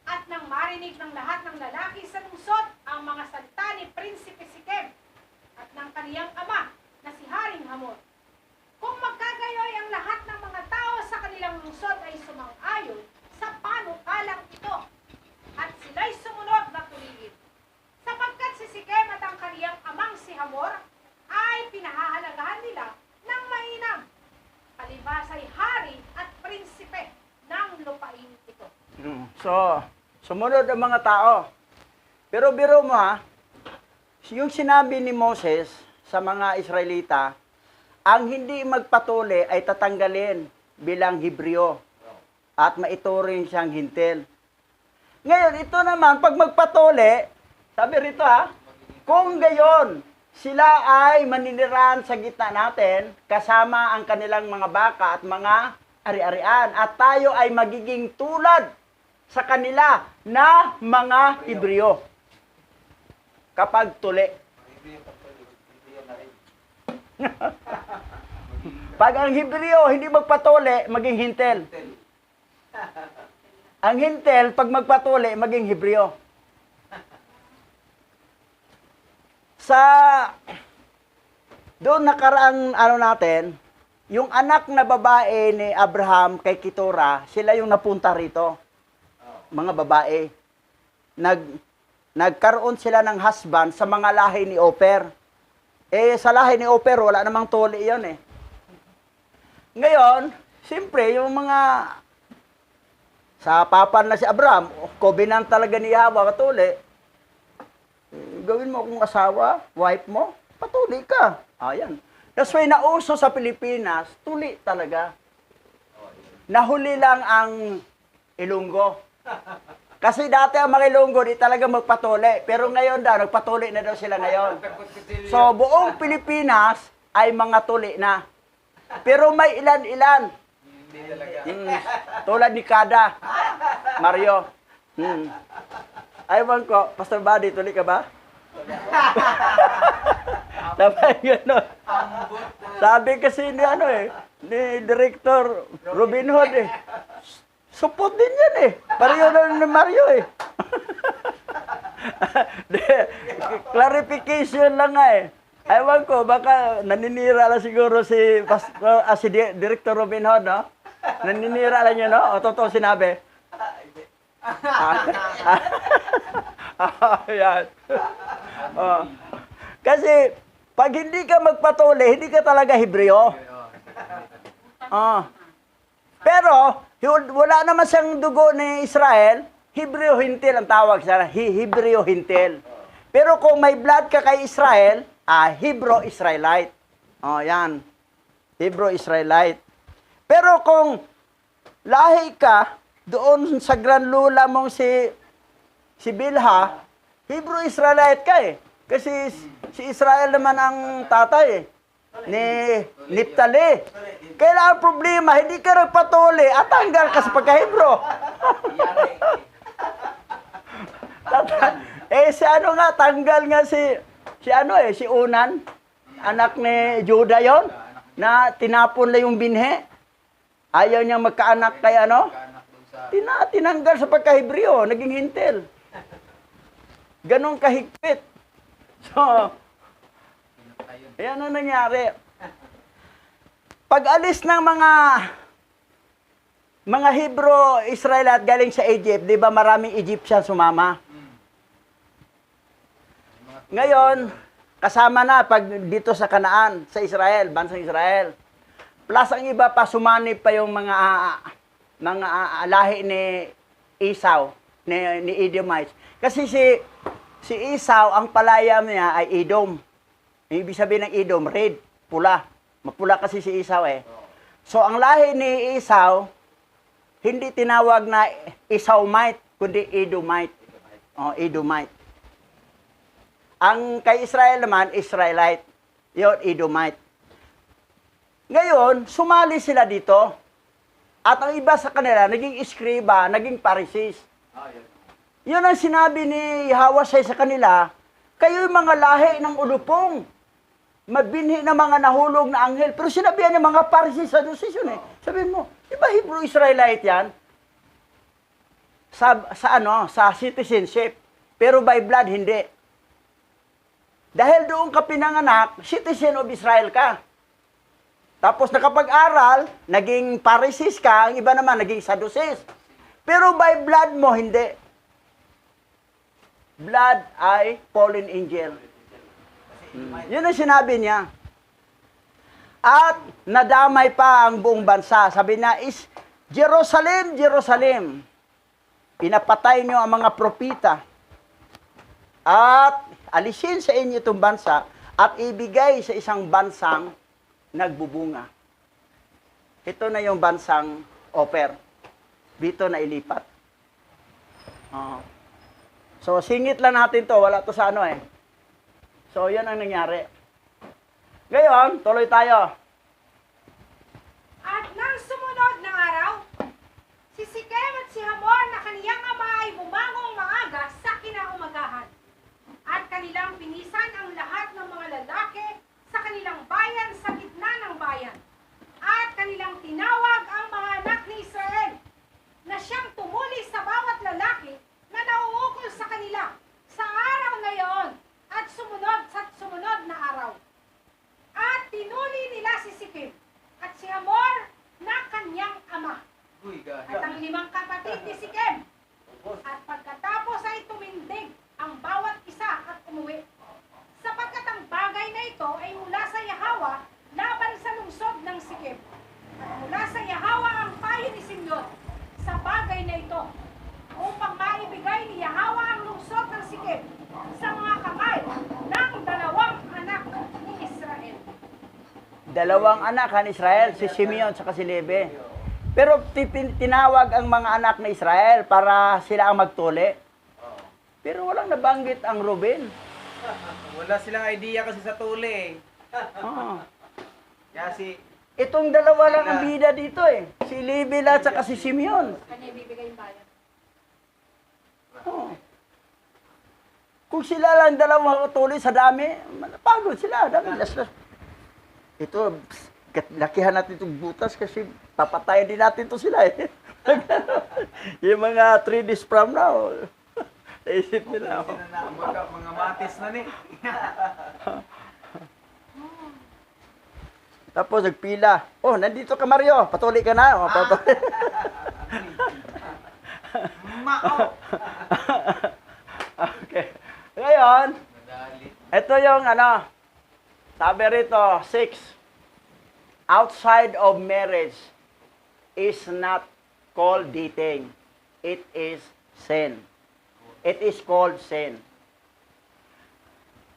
At nang marinig ng lahat ng lalaki sa lungsod ang mga salita ni Prinsipe Sikem at ng kaniyang ama na si Haring Hamor, kung magkagayoy ang lahat ng mga tao sa kanilang lungsod ay sumang-ayon sa panukalang ito, at sila'y sumunod na tuligid. Sapagkat si Sikem at ang kaniyang amang si Hamor ay pinahahalagahan nila ng mainam, palibas ay hari at prinsipe ng lupain ito. So, sumunod ang mga tao. Pero biro mo yung sinabi ni Moses sa mga Israelita, ang hindi magpatuli ay tatanggalin bilang Hebreo at maituring siyang hintil. Ngayon, ito naman, pag magpatuli, sabi rito kung gayon, sila ay maninirahan sa gitna natin kasama ang kanilang mga baka at mga ari-arian. At tayo ay magiging tulad sa kanila na mga Hebreo kapag tuli. Pag ang Hebreo hindi magpatuli, maging hintel. Ang hintel, pag magpatuli, maging Hebreo. doon nakaraang ano natin, yung anak na babae ni Abraham kay Ketura, sila yung napunta rito. Mga babae. Nagkaroon sila ng husband sa mga lahi ni Oper. Sa lahi ni Oper, wala namang tuli yun eh. Ngayon, siyempre, yung mga sa papan na si Abraham, covenant talaga ni Yahweh, katuli. Gawin mo akong asawa, wife mo, patuli ka. Ayan. That's why nauso sa Pilipinas, tuli talaga. Nahuli lang ang Ilonggo. Kasi dati ang mga Ilonggo, di talaga magpatuli. Pero ngayon daw, nagpatuli na daw sila ngayon. So, buong Pilipinas ay mga tuli na. Pero may ilan-ilan. Hindi talaga. Tulad ni Kada, Mario. Aywan ko, Pastor Buddy, tuli ka ba? Dapat gano'n. Sabi kasi ni ni Director Robin Hood support din yan Pareho na ni Mario Clarification lang nga Aywan ko, baka naninira lang siguro si Director Robin Hood, no? Naninira lang yun, no? O totoo sinabi? Yan. Kasi, pag hindi ka magpatuli, hindi ka talaga Hebreo. Pero, wala naman siyang dugo ni Israel, Hebreo Hintil ang tawag siya, Hebreo Hintil. Pero kung may blood ka kay Israel, Hebrew Israelite. Yan. Hebrew Israelite. Pero kung lahi ka, doon sa granlula mong si Bilha, Hebrew Israelite ka Kasi si Israel naman ang tatay ni Naphtali. Kailangan problema, hindi ka nagpatuli at tanggal ka sa pagka-Hebrew. Si ano nga, tanggal nga si Unan, anak ni Judah yon na tinapon na yung binhe. Ayaw niyang magkaanak kay tinanggal sa pagka-Hebreo, naging hintil. Ganon kahigpit. So, yan ang nangyari. Pag alis ng mga Hebrew Israelite galing sa Egypt, di ba maraming Egyptian sumama? Ngayon, kasama na pag dito sa Kanaan, sa Israel, bansang Israel. Plus ang iba pa, sumanib pa yung mga lahi ni Esau, ni Edomites. Kasi si Esau, ang palayam niya ay Edom. Ibig sabihin ng Edom, red, pula. Mapula kasi si Esau So ang lahi ni Esau, hindi tinawag na Esaumite, kundi Edomite. Edomite. Ang kay Israel naman, Israelite. Yun, Edomite. Ngayon, sumali sila dito. At ang iba sa kanila, naging iskriba, naging parisis. Yun ang sinabi ni Yahweh sa kanila, kayo'y mga lahi ng ulupong. Mabinhi na mga nahulog na anghel. Pero sinabihan niya mga parisis sa Saducees Sabihin mo, di ba Hebrew Israelite yan? Sa citizenship. Pero by blood, hindi. Dahil doon ka pinanganak, citizen of Israel ka. Tapos nakapag-aral, naging Pharisees ka, ang iba naman naging Sadducees. Pero by blood mo, hindi. Blood ay fallen angel. Yun ang sinabi niya. At nadamay pa ang buong bansa. Sabi niya, Jerusalem, Jerusalem, pinapatay niyo ang mga propita. At alisin sa inyo itong bansa at ibigay sa isang bansang nagbubunga. Ito na yung bansang Oper. Dito na ilipat. So, singit lang natin to. Wala to sa So, yan ang nangyari. Ngayon, tuloy tayo. At nang sumunod na araw, si Sikem at si Hamor na kaniyang ama ay bumangong maaga sa kinaumagahan. At kanilang pinisan ang lahat ng mga lalaki sa kanilang bayan sa gitna ng bayan. At kanilang tinawag ang mga anak ni Israel na siyang tumuli sa bawat lalaki na nauukol sa kanila sa araw na iyon at sumunod na araw. At dating ni Sikem. At pagkatapos ay tumindig ang bawat isa at umuwi. Sapagkat ang bagay na ito ay mula sa Yahawa laban sa lungsod ng Sikem. At mula sa Yahawa ang payo ni Simeon sa bagay na ito upang maibigay ni Yahawa ang lungsod ng Sikem sa mga kamay ng dalawang anak ni Israel. Dalawang anak ni Israel, si Simeon at si Levi. Pero tinawag ang mga anak ni Israel para sila ang magtuli. Pero walang nabanggit ang Ruben. Wala silang idea kasi sa tuli eh. Oo. Kasi Itong dalawa lang ang bida dito eh. Si Levi at saka si Simeon. Kanya ibibigay yung bayan. Oo. Kung sila lang dalawa tuloy sa dami, pagod sila. Dami. Ito, lakihan natin itong butas kasi papatayin din natin to sila eh. Yung mga 3 days from now, naisip nila. mga matis na ni. Tapos nagpila. Oh, nandito ka Mario. Patuloy ka na. Oh, patuloy. Mao. Okay. Ngayon, Madali. ito yung sabi rito, 6. Outside of marriage is not called dating. It is sin. It is called sin.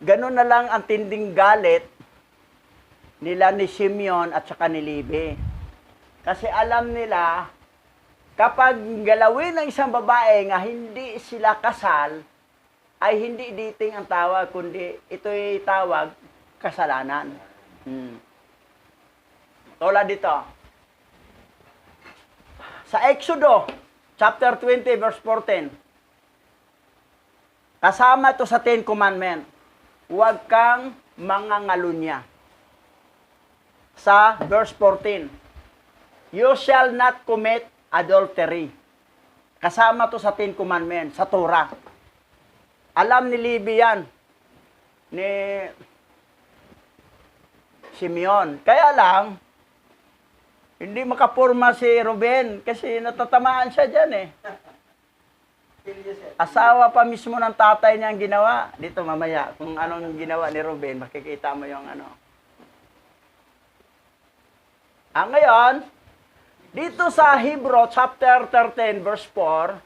Ganun na lang ang tinding galit nila ni Simeon at saka ni Levi. Kasi alam nila, kapag galawin ng isang babae nga hindi sila kasal, ay hindi dating ang tawag, kundi ito'y tawag kasalanan. Tulad dito. Sa Exodo, chapter 20, verse 14. Kasama ito sa 10 Commandments. Huwag kang mangangalunya. Sa verse 14, you shall not commit adultery. Kasama to sa 10 Commandments, sa Torah. Alam ni Levi yan, ni Simeon. Kaya lang, hindi makapurma si Ruben kasi natatamaan siya dyan eh. Asawa pa mismo ng tatay niya ang ginawa. Dito mamaya, kung anong ginawa ni Ruben, makikita mo yung ngayon, dito sa Hebrew chapter 13 verse 4,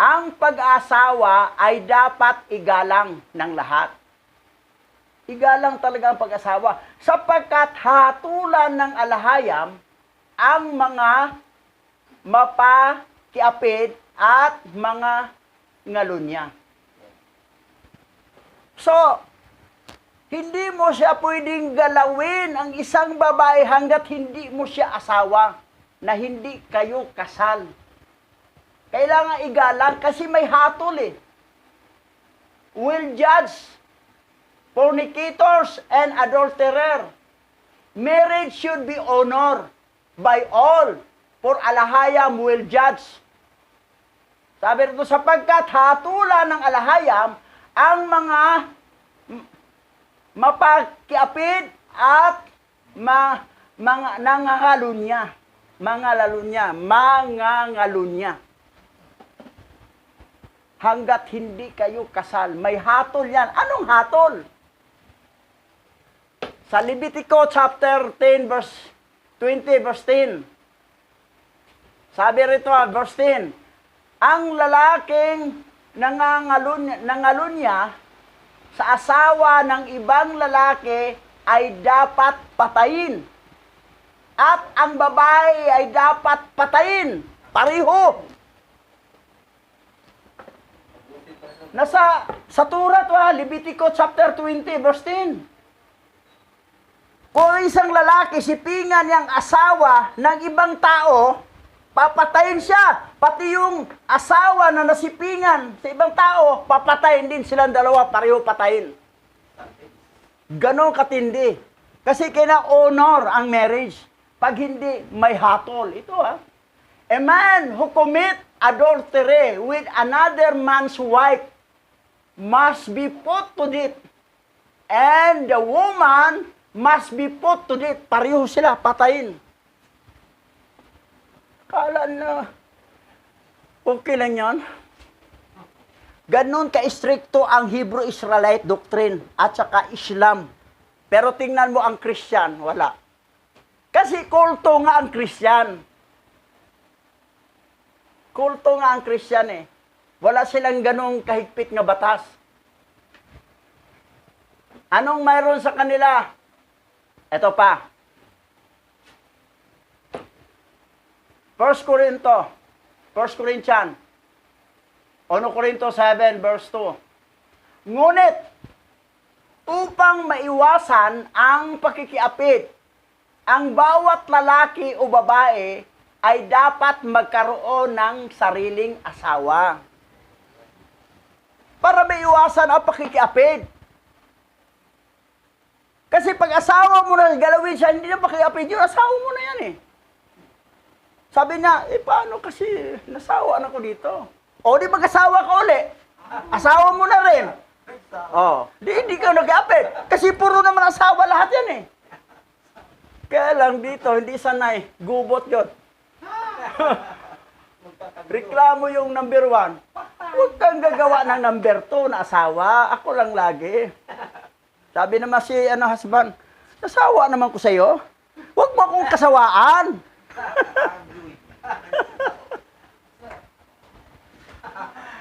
ang pag-asawa ay dapat igalang ng lahat. Igalang talaga ang pag-asawa sapagkat hatulan ng alahayam ang mga mapakiapid at mga ngalunya. So, hindi mo siya pwedeng galawin ang isang babae hanggat hindi mo siya asawa na hindi kayo kasal. Kailangan igalang kasi may hatol eh. Will judge fornicators and adulterer. Marriage should be honored by all, for alahayam will judge. Sabi rito, sapagkat hatulan ng alahayam ang mga mapakiapid at mga nangangalunya. Mangangalunya. Hanggat hindi kayo kasal, may hatol yan. Anong hatol? Sa Levitico chapter 10 verse 20 verse 10. Sabi rito, verse 10. Ang lalaking nangalunya sa asawa ng ibang lalaki ay dapat patayin. At ang babae ay dapat patayin. Pareho. Sa Torah to, Levitico chapter 20 verse 10. Kung isang lalaki sipingan niyang asawa ng ibang tao, papatayin siya. Pati yung asawa na nasipingan sa ibang tao, papatayin din silang dalawa, pareho patayin. Ganon katindi. Kasi kina-honor ang marriage. Pag hindi, may hatol. Ito a man who commit adultery with another man's wife must be put to death. And the woman must be put to death. Pareho sila, patayin. Kala na, okay lang yan. Ganon ka-stricto ang Hebrew-Israelite doctrine at saka Islam. Pero tingnan mo ang Christian, wala. Kasi kulto nga ang Christian. Kulto nga ang Christian eh. Wala silang ganong kahigpit nga batas. Anong mayroon sa kanila? Ito pa. 1 Corinthians 1 Corinto 7 verse 2. Ngunit, upang maiwasan ang pakikiapid, ang bawat lalaki o babae ay dapat magkaroon ng sariling asawa. Para maiwasan ang pakikiapid. Kasi pag asawa mo na galawin siya, hindi na pakikiapid yun, asawa mo na yan eh. Sabi niya, paano kasi nasawa na ko dito? O, di mag-asawa ka uli. Asawa mo na rin. O, hindi ka nag-apit. Kasi puro naman asawa lahat yan eh. Kaya lang dito, hindi sanay. Gubot yun. Reklamo yung number 1. Huwag kang gagawa ng number 2 na asawa. Ako lang lagi. Sabi naman si husband, nasawa naman ko sa'yo. Huwag mo akong kasawaan.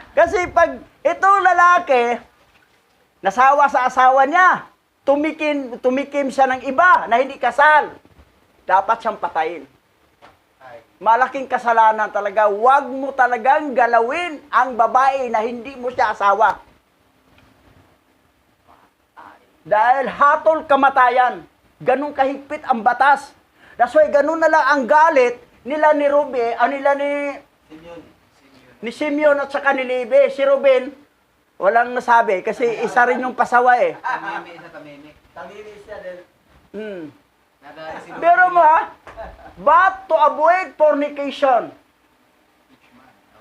Kasi pag itong lalaki, nasawa sa asawa niya, tumikim siya ng iba na hindi kasal, dapat siyang patayin. Malaking kasalanan talaga. Huwag mo talagang galawin ang babae na hindi mo siya asawa. Dahil hatol kamatayan. Ganun kahigpit ang batas. That's why ganun na lang ang galit nila ni Ruben, nila ni Simeon at saka ni Levi. Si Ruben, walang nasabi kasi isa rin yung pasawa eh. Tamimi sa tamimi. Tamimi siya din. Pero mo but to avoid fornication,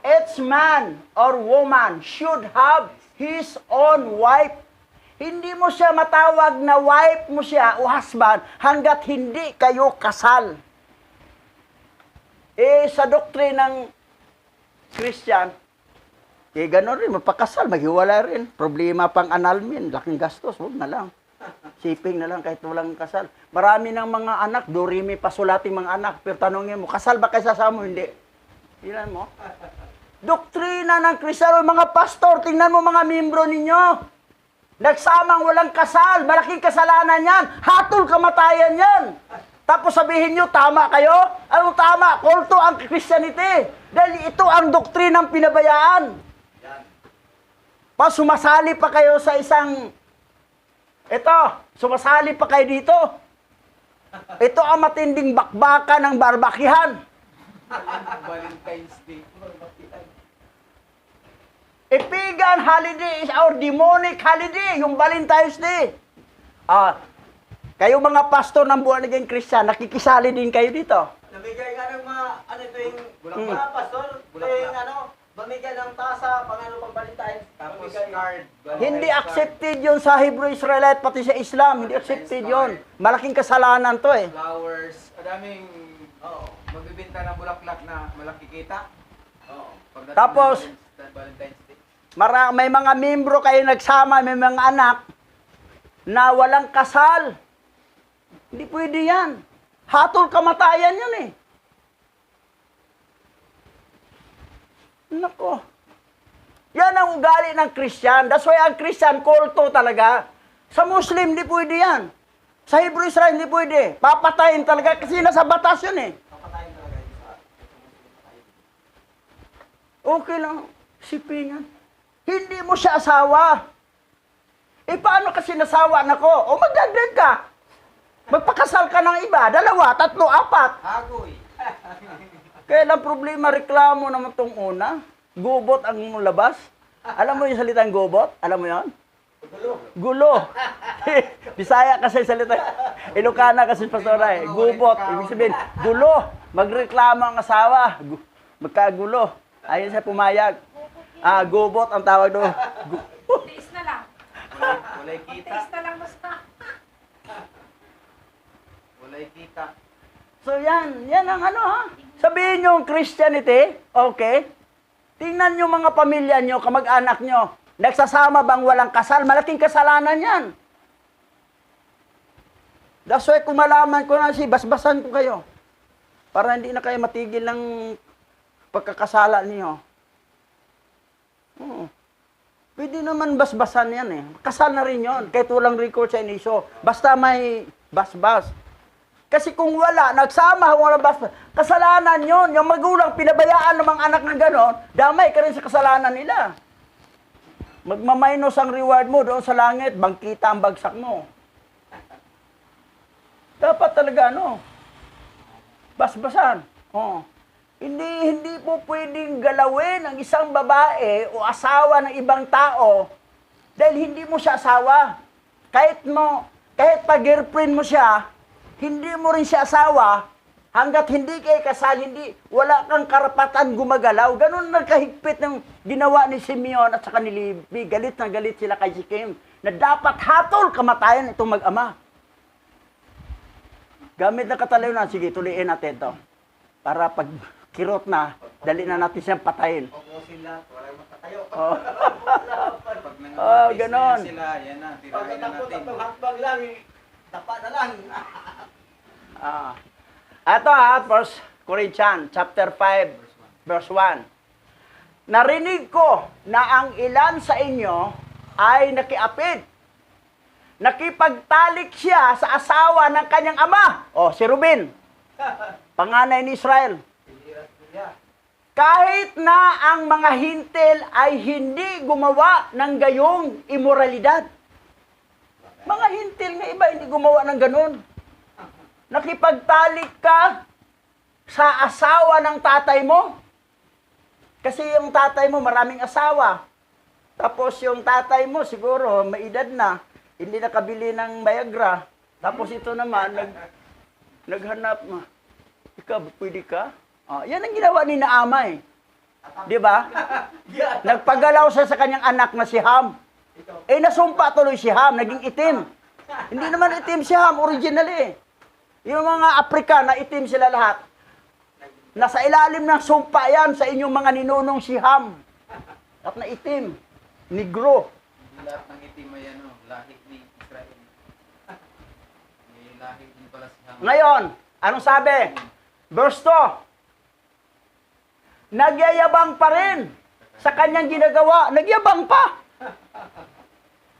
each man or woman should have his own wife. Hindi mo siya matawag na wife mo siya o husband hanggat hindi kayo kasal. Sa doktrine ng Christian, gano'n rin, magpakasal, maghiwala rin. Problema pang annulment, laking gastos, huwag na lang. Shipping na lang kahit walang kasal. Marami ng mga anak, dorimi pasulating mga anak, pero tanongin mo, kasal ba kayo sa mo? Hindi. Tingnan mo. Doktrina ng Kristiyano, mga pastor, tingnan mo mga membro ninyo. Nagsamang walang kasal, malaking kasalanan yan. Hatol kamatayan yan. Tapos sabihin nyo, tama kayo? Anong tama? Kulto ang Christianity. Dahil ito ang doktrinang pinabayaan. Sumasali pa kayo sa isang... sumasali pa kayo dito. Ito ang matinding bakbaka ng barbakihan. Valentine's Day. Pagan holiday is our demonic holiday, yung Valentine's Day. Kayo mga pastor ng buwan naging Christian, nakikisali din kayo dito. Namigay nga ng mga, mga pastor, mamigay ng tasa, pang Valentine's. Tapos card. Hindi accepted yon sa Hebrew Israelite, pati sa Islam, hindi accepted yon. Malaking kasalanan to eh. Flowers. Adaming magbibenta ng bulaklak na malaki kita. Pagdating Tapos, ng Valentine's Day. may mga membro kayo nagsama, may mga anak na walang kasal. Hindi pwede yan. Hatol kamatayan yan eh. Nako. Yan ang ugali ng Christian. That's why ang Christian, kulto talaga. Sa Muslim, hindi pwede yan. Sa Hebrew Israel, hindi pwede. Papatayin talaga kasi nasa batas yun eh. Okay lang. Sipingan. Hindi mo siya asawa. Paano kasi nasawa na ko? O magdagdag ka. Magpakasal ka ng iba. 2, 3, 4. Agoy. Kaya lang problema, reklamo naman itong una. Gubot ang labas. Alam mo yung salitang gubot? Alam mo yon? Gulo. Bisaya kasi salita. Ilocana kasi pastora eh. Gubot. Ibig sabihin, gulo. Magreklamo ang asawa. Magkagulo. Ayun siya pumayag. Gubot ang tawag doon. Tiis na lang. Walay kita. Tiis na lang basta. Walay kita. So yan ang ano ha. Sabihin nyo Christianity, okay? Tingnan nyo mga pamilya nyo, kamag-anak nyo. Nagsasama bang walang kasal? Malaking kasalanan yan. That's why kung malaman ko na basbasan ko kayo. Para hindi na kayo matigil ng pagkakasala niyo. Pwede naman basbasan yan eh. Kasal na rin yun. Kahit walang record sa iniso. Basta may basbas. Kasi kung wala, nagsama, walang basbas, kasalanan yun. Yung magulang, pinabayaan ng mga anak na gano'n, damay ka rin sa kasalanan nila. Magmamaynos ang reward mo doon sa langit, bangkita ang bagsak mo. Dapat talaga, basbasan. Hindi po pwedeng galawin ang isang babae o asawa ng ibang tao dahil hindi mo siya asawa. Kahit pag-girlfriend mo siya, hindi mo rin siya asawa, hanggat hindi kayo kasal, wala kang karapatan gumagalaw. Ganun nagkahigpit ng ginawa ni Simeon at saka ni Levi. Galit na galit sila kay Sikem na dapat hatol kamatayan itong mag-ama. Gamit na katalinuhan, sige, tuliin natin ito. Para pag kirot na, dali na natin siyang patayin. Opo sila, walang makatayo. Pag nangangampis ganon. na sila, yan na, tirahin na Pagkatapos natin. at hakbang lang, tapa na lang. Ito 1 Corinthians chapter 5, verse 1. Narinig ko na ang ilan sa inyo ay nakiapid. Nakipagtalik siya sa asawa ng kanyang ama. Si Ruben, panganay ni Israel. Kahit na ang mga hintil ay hindi gumawa ng gayong imoralidad. Mga hintil nga iba, hindi gumawa ng ganon. Nakipagtalik ka sa asawa ng tatay mo. Kasi yung tatay mo maraming asawa. Tapos yung tatay mo siguro may edad na, hindi nakabili ng Viagra. Tapos ito naman, naghanap mo. Ikaw, pwede ka? Yan ang ginawa ni Naama eh. Di ba? Nagpagalaw siya sa kanyang anak na si Ham. Nasumpa tuloy si Ham, naging itim. Hindi naman itim si Ham, originally. Yung mga Afrikan, itim sila lahat. Nasa ilalim ng sumpa yan sa inyong mga ninunong si Ham. At na itim. Negro. Lahat ng itim ay lahi ni Israel. May lahi din pala si Ham. Ngayon, anong sabi? Verse 2. Nagyayabang pa rin sa kanyang ginagawa. Nagyabang pa.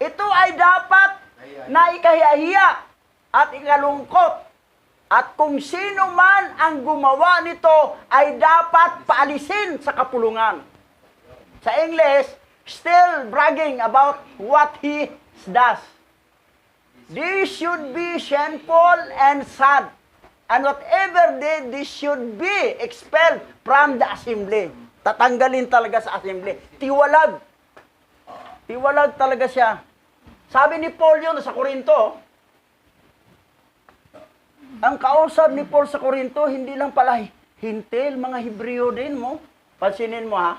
Ito ay dapat na ikahiya at ikalungkot. At kung sino man ang gumawa nito ay dapat paalisin sa kapulungan. Sa English, still bragging about what he does. This should be shameful and sad. And whatever did, this should be expelled from the assembly. Tatanggalin talaga sa assembly. Tiwalag. Tiwalag talaga siya. Sabi ni Paul yun sa Korinto, ang kausap ni Paul sa Korinto, hindi lang pala hintil, mga Hebreo din mo. Pansinin mo ha.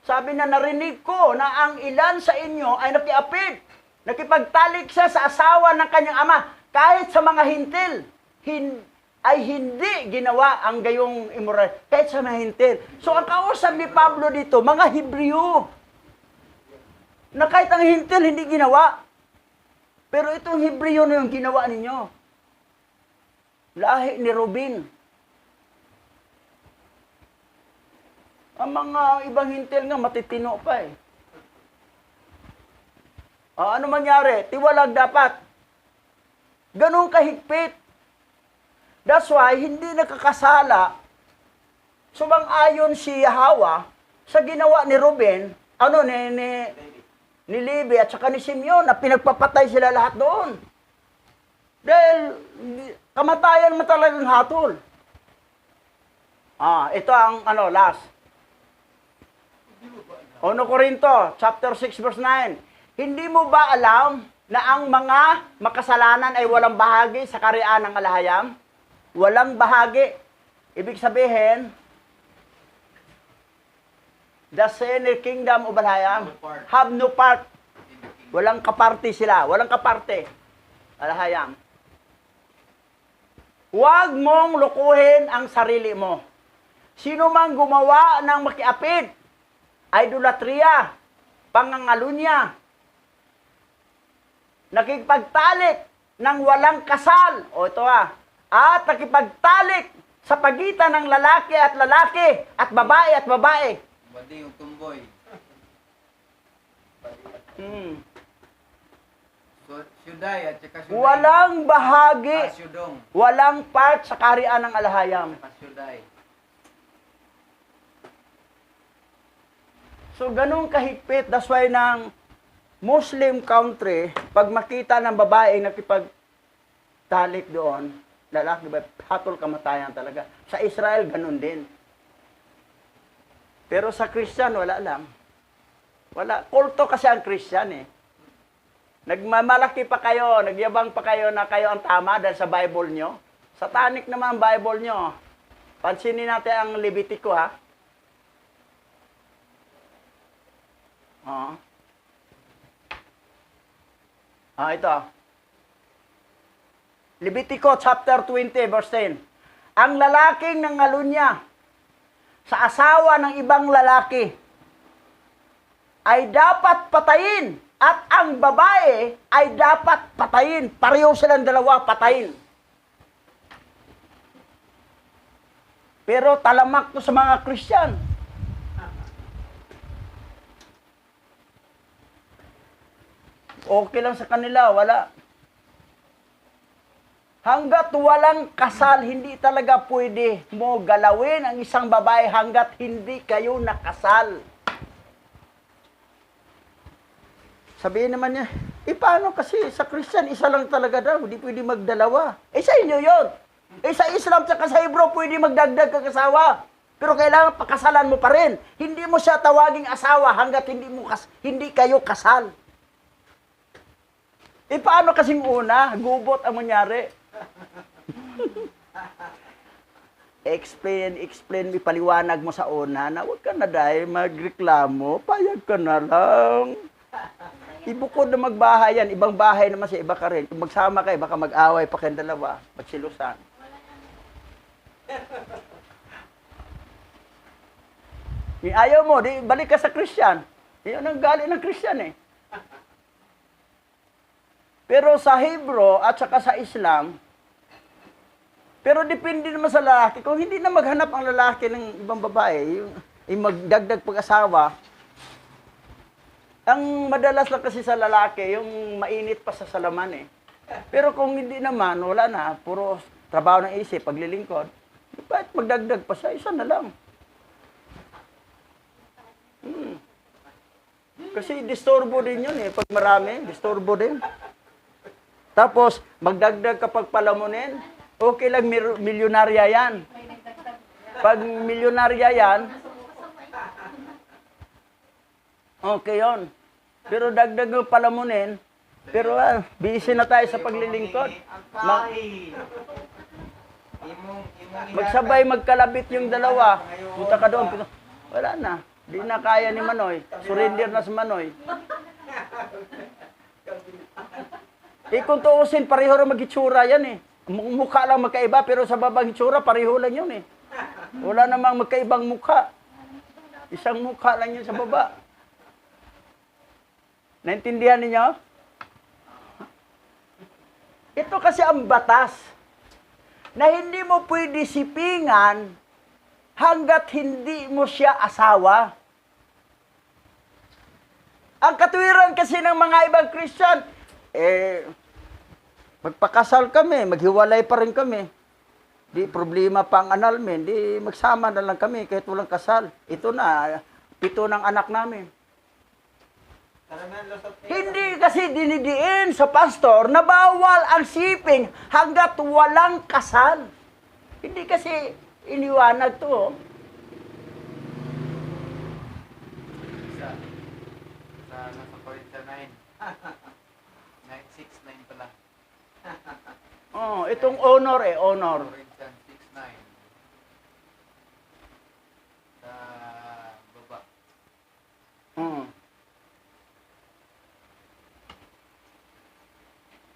Sabi na narinig ko na ang ilan sa inyo ay nakiapid. Nakipagtalik siya sa asawa ng kanyang ama. Kahit sa mga hintil, ay hindi ginawa ang gayong immoral. Kahit sa mga hintil. So ang kausap ni Pablo dito, mga Hebreo. Na kahit ang hintil hindi ginawa. Pero itong Hebreo na yung ginawa ninyo. Lahi ni Ruben. Ang mga ibang hintil nga matitino pa eh. Ano mangyari? Tiwalag dapat. Ganun kahigpit. That's why, hindi nakakasala. Sumang-ayon si Hawa sa ginawa ni Ruben, ni Levi at saka ni Simeon na pinagpapatay sila lahat doon. Dahil kamatayan mo talagang hatol. Ito ang last. 1 Corinto, chapter 6, verse 9. Hindi mo ba alam na ang mga makasalanan ay walang bahagi sa kaharian ng alahayam? Walang bahagi. Ibig sabihin, the sinner kingdom of alahayam have no part. Walang kaparte sila. Walang kaparte. Alahayam. Huwag mong lukuhin ang sarili mo. Sino mang gumawa ng makiapid, idolatria, pangangalunya, nakikipagtalik ng walang kasal, at nakipagtalik sa pagitan ng lalaki at babae. Badi yung tumboy. So, syuday at saka syuday. Walang bahagi, Syudong. walang part sa kaharian ng alahayam. Syuday. So, ganun kahigpit. That's why ng Muslim country, pag makita ng babae nakipagtalik doon, lalaki ba, hatol kamatayan talaga. Sa Israel, ganun din. Pero sa Christian, wala lang. Wala. Kulto kasi ang Christian eh. Nagmamalaki pa kayo, nagyabang pa kayo na kayo ang tama dahil sa Bible nyo. Satanic naman ang Bible nyo. Pansinin natin ang Levitico ha. Ito. Levitico chapter 20 verse 10. Ang lalaking nangalunya sa asawa ng ibang lalaki ay dapat patayin at ang babae ay dapat patayin. Pareho silang dalawa patayin. Pero talamak to sa mga Christian. Okay lang sa kanila, wala. Hanggat walang kasal, hindi talaga pwede mo galawin ang isang babae hanggat hindi kayo nakasal. Sabihin naman niya, paano kasi sa Christian, isa lang talaga daw, hindi pwede magdalawa. Sa inyo yun. Sa Islam at sa Hebrew, pwede magdagdag kang asawa. Pero kailangan pakasalan mo pa rin. Hindi mo siya tawaging asawa hanggat hindi kayo kasal. Paano kasing una, gubot ang mangyari? explain, paliwanag mo sa una na huwag ka na dahil magreklamo, payag ka na lang. Ibukod na magbahay yan, ibang bahay naman sa iba ka rin. Kung magsama kayo, baka mag-away pa kayong dalawa, magsilusan. Ayaw mo, di balik ka sa Christian. Yun ang galing ng Christian eh. Pero sa Hebrew at saka sa Islam, pero depende naman sa lalaki. Kung hindi na maghanap ang lalaki ng ibang babae, yung magdagdag pag-asawa, ang madalas lang kasi sa lalaki, yung mainit pa sa salaman eh. Pero kung hindi naman, wala na, puro trabaho ng isip, paglilingkod, bakit magdagdag pa siya? Isa na lang. Kasi disturbo din yun eh. Pag marami, disturbo din. Tapos, magdagdag kapag palamunin, okay lang, milyonarya yan. Pag milyonarya yan, okay yon. Pero dagdag ng palamunin, pero busy na tayo sa paglilingkod. Magsabay, magkalabit yung dalawa. Punta ka doon. Wala na. Di na kaya ni Manoy. Surrender na si Manoy. Kung tuusin, pareho rin mag-itsura yan eh. Mukha lang magkaiba, pero sa babang itsura, pareho lang yun eh. Wala namang magkaibang mukha. Isang mukha lang yun sa baba. Naintindihan ninyo? Ito kasi ang batas na hindi mo pwede sipingan hanggat hindi mo siya asawa. Ang katuwiran kasi ng mga ibang Christian, magpakasal kami, maghiwalay pa rin kami. Di problema pa ang annulment, di magsama na lang kami kahit walang kasal. Ito na, 7 ng anak namin. Hindi kasi dinidiin sa pastor na bawal ang siping hanggat walang kasal. Hindi kasi iniwanag to. Sa nasa Corinthians 9. 6:9 pala. Itong honor honor. Corinthians 6:9. Sa baba.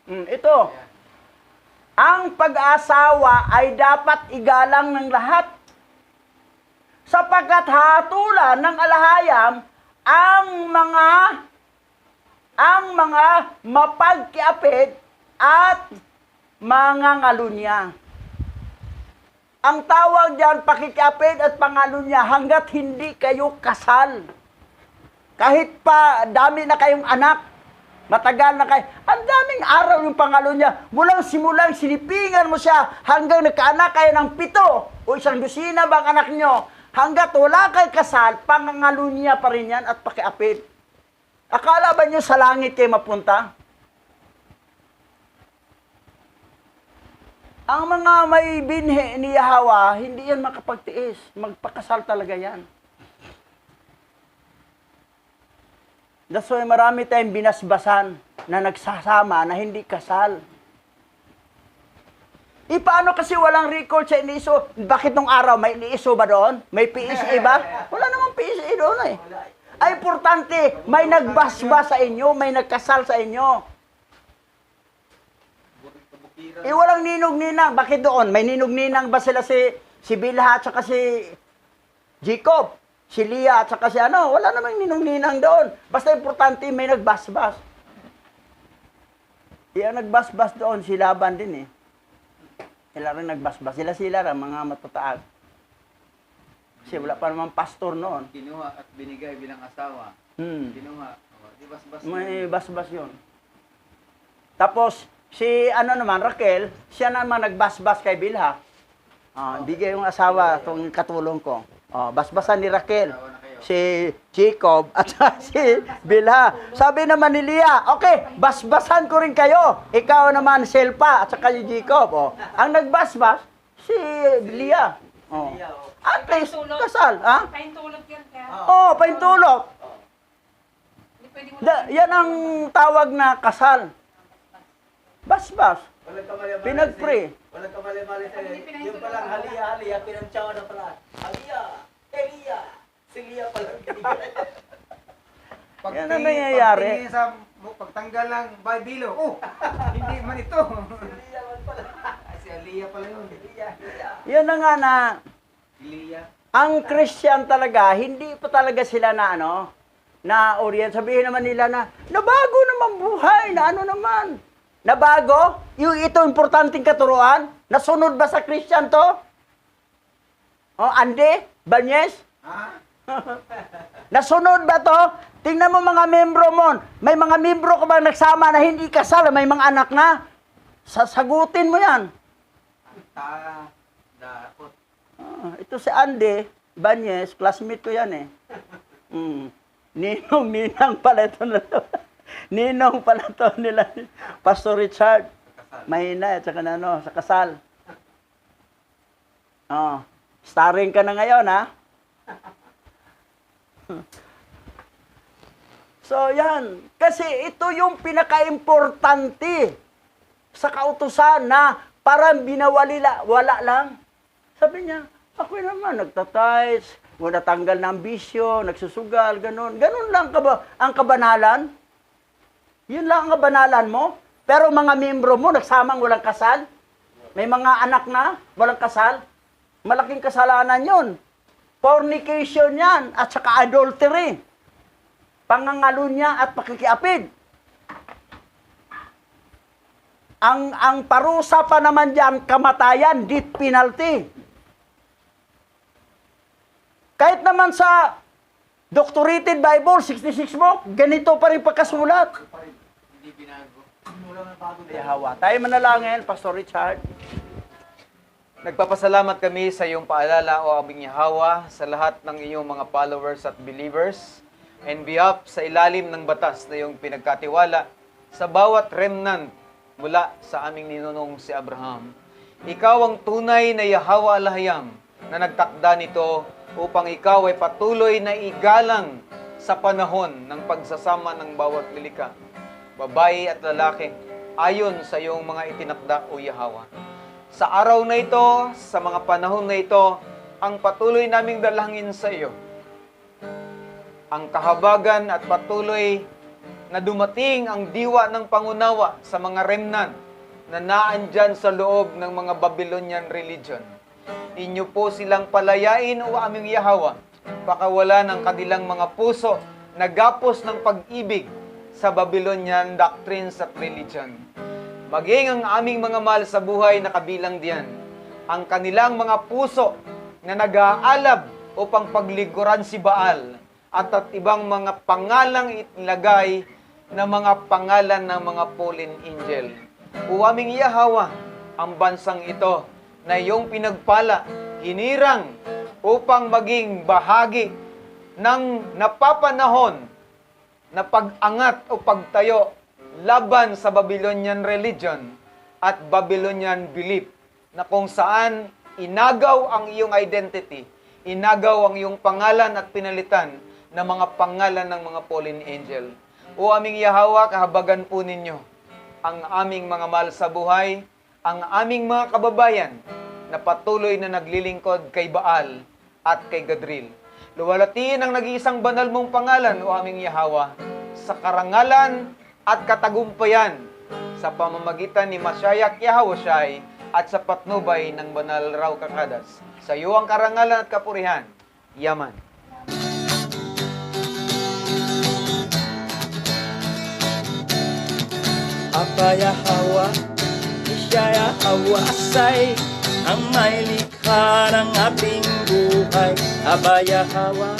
Ito. Ayan. ang pag-asawa ay dapat igalang ng lahat. Sapagkat hatulan ng alahayam ang mga mapagkiapid at mga ngalunya. Ang tawag diyan, pakikiapid at pangalunya, hanggat hindi kayo kasal. Kahit pa dami na kayong anak, matagal na kayo, ang daming araw yung pangalunya. Mulang simulang sinipingan mo siya hanggang nagkaanak kayo ng 7 o 1 dosina bang anak nyo. Hanggat wala kayo kasal, pangalunya pa rin yan at pakiapid. Akala ba nyo sa langit kayo mapunta? Ang mga may binhi ni Yahweh, hindi yan makapagtiis. Magpakasal talaga yan. That's why marami tayong binasbasan na nagsasama na hindi kasal. Paano kasi walang record sa iniiso? Bakit nung araw may iniiso ba doon? May PSA ba? Wala namang PSA doon eh. Ay, importante, may nagbasbas sa inyo, may nagkasal sa inyo. Walang ninong-ninang. Bakit doon? May ninong-ninang ba sila si Bilha at saka si Jacob? Si Leah at saka si ano? Wala namang ninong-ninang doon. Basta importante, may nagbasbas. Yung nagbasbas doon, si Laban din eh. Sila rin nagbasbas. Sila rin, mga matataag. Kasi wala pa naman pastor noon. Kinuha at binigay bilang asawa. Kinuha. Di basbas. May basbas yun. Tapos, si Raquel, siya naman nagbasbas kay Bilha. Bigay yung asawa, itong katulong ko. Basbasan ni Raquel, si Jacob, at si Bilha. Sabi naman ni Leah, okay, basbasan ko rin kayo. Ikaw naman, Selpa, at saka si Jacob. Ang nagbasbas, si Leah. At least, kasal. Paintulog yan kaya. Paintulog. Hindi pwede mo Yan ang tawag na kasal. Basbas. Walang kamali-mali. Pinag-pray. Walang kamali-mali sa yung palang haliya, pinantsawa na pala. Haliya, Elia, si Lia pala. Yan ang nangyayari. Pagtingin sa pagtanggal ng Bibilo, hindi man ito. Lia man pala. Si Aliyah pala yun. Lia. Yan na nga na, Aliyah. ang Christian talaga, hindi pa talaga sila na orient. Sabihin naman nila na, nabago naman buhay, na ano naman. Nabago? Yung ito, importanteng katuruan? Nasunod ba sa Christian to? Andy? Banyes? Nasunod ba to? Tingnan mo mga membro mo. May mga membro ka ba nagsama na hindi kasal, may mga anak na? Sasagutin mo yan. Dapat. Ito si Andy Banyes, classmate ko yan eh. Ninang pala ito na to. Ninong pala to nila. Pastor Richard. Mahina at saka sa kasal. Starring ka na ngayon ha. So yan. Kasi ito yung pinaka-importante sa kautusan na parang binawalila, wala lang. Sabi niya, ako naman, nagtatights, wala tanggal ng bisyo, nagsusugal, ganun. Ganun lang ang kabanalan. Yun lang ang kabanalan mo. Pero mga membro mo, nagsamang walang kasal. May mga anak na, walang kasal. Malaking kasalanan yun. Fornication yan, at saka adultery. Pangangalunya at pakikiapid. Ang parusa pa naman diyan, kamatayan, death penalty. Kahit naman sa Doctorated Bible, 66 book, ganito pa rin pagkasulat. Hindi binago. Yahawa. Tayo manalangin, Pastor Richard. Nagpapasalamat kami sa iyong paalala o aming Yahawa sa lahat ng iyong mga followers at believers and behalf sa ilalim ng batas na iyong pinagkatiwala sa bawat remnant mula sa aming ninunong si Abraham. Ikaw ang tunay na Yahawa Alahayam na nagtakda nito upang ikaw ay patuloy na igalang sa panahon ng pagsasama ng bawat lilikha, babae at lalaki, ayon sa iyong mga itinakda o Yahawa. Sa araw na ito, sa mga panahon na ito, ang patuloy naming dalangin sa iyo, ang kahabagan at patuloy na dumating ang diwa ng pangunawa sa mga remnant na naandyan sa loob ng mga Babylonian religion. Inyo po silang palayain, o aming Yahwa, pakawala ng kanilang mga puso na gapos ng pag-ibig sa Babylonian doctrines at religion. Maging ang aming mga mahal sa buhay na kabilang diyan, ang kanilang mga puso na nag-aalab upang pagliguran si Baal at ibang mga pangalang itlagay na mga pangalan ng mga fallen angel. O aming Yahwa, ang bansang ito na iyong pinagpala, hinirang upang maging bahagi ng napapanahon na pag-angat o pagtayo laban sa Babylonian religion at Babylonian belief, na kung saan inagaw ang iyong identity, inagaw ang iyong pangalan at pinalitan ng mga pangalan ng mga fallen angel. O aming Yahwa, kahabagan po ninyo ang aming mga mahal sa buhay, ang aming mga kababayan na patuloy na naglilingkod kay Baal at kay Gadril. Luwalatiin ang nag-iisang banal mong pangalan, o aming Yahwa, sa karangalan at katagumpayan sa pamamagitan ni Masyayak Yahawasyai at sa patnubay ng banal raw kakadas. Sa iyo ang karangalan at kapurihan. Yaman. Aba Yahwa, siya Yahwa say, ang may likha ng ating buhay. Aba Yahwa,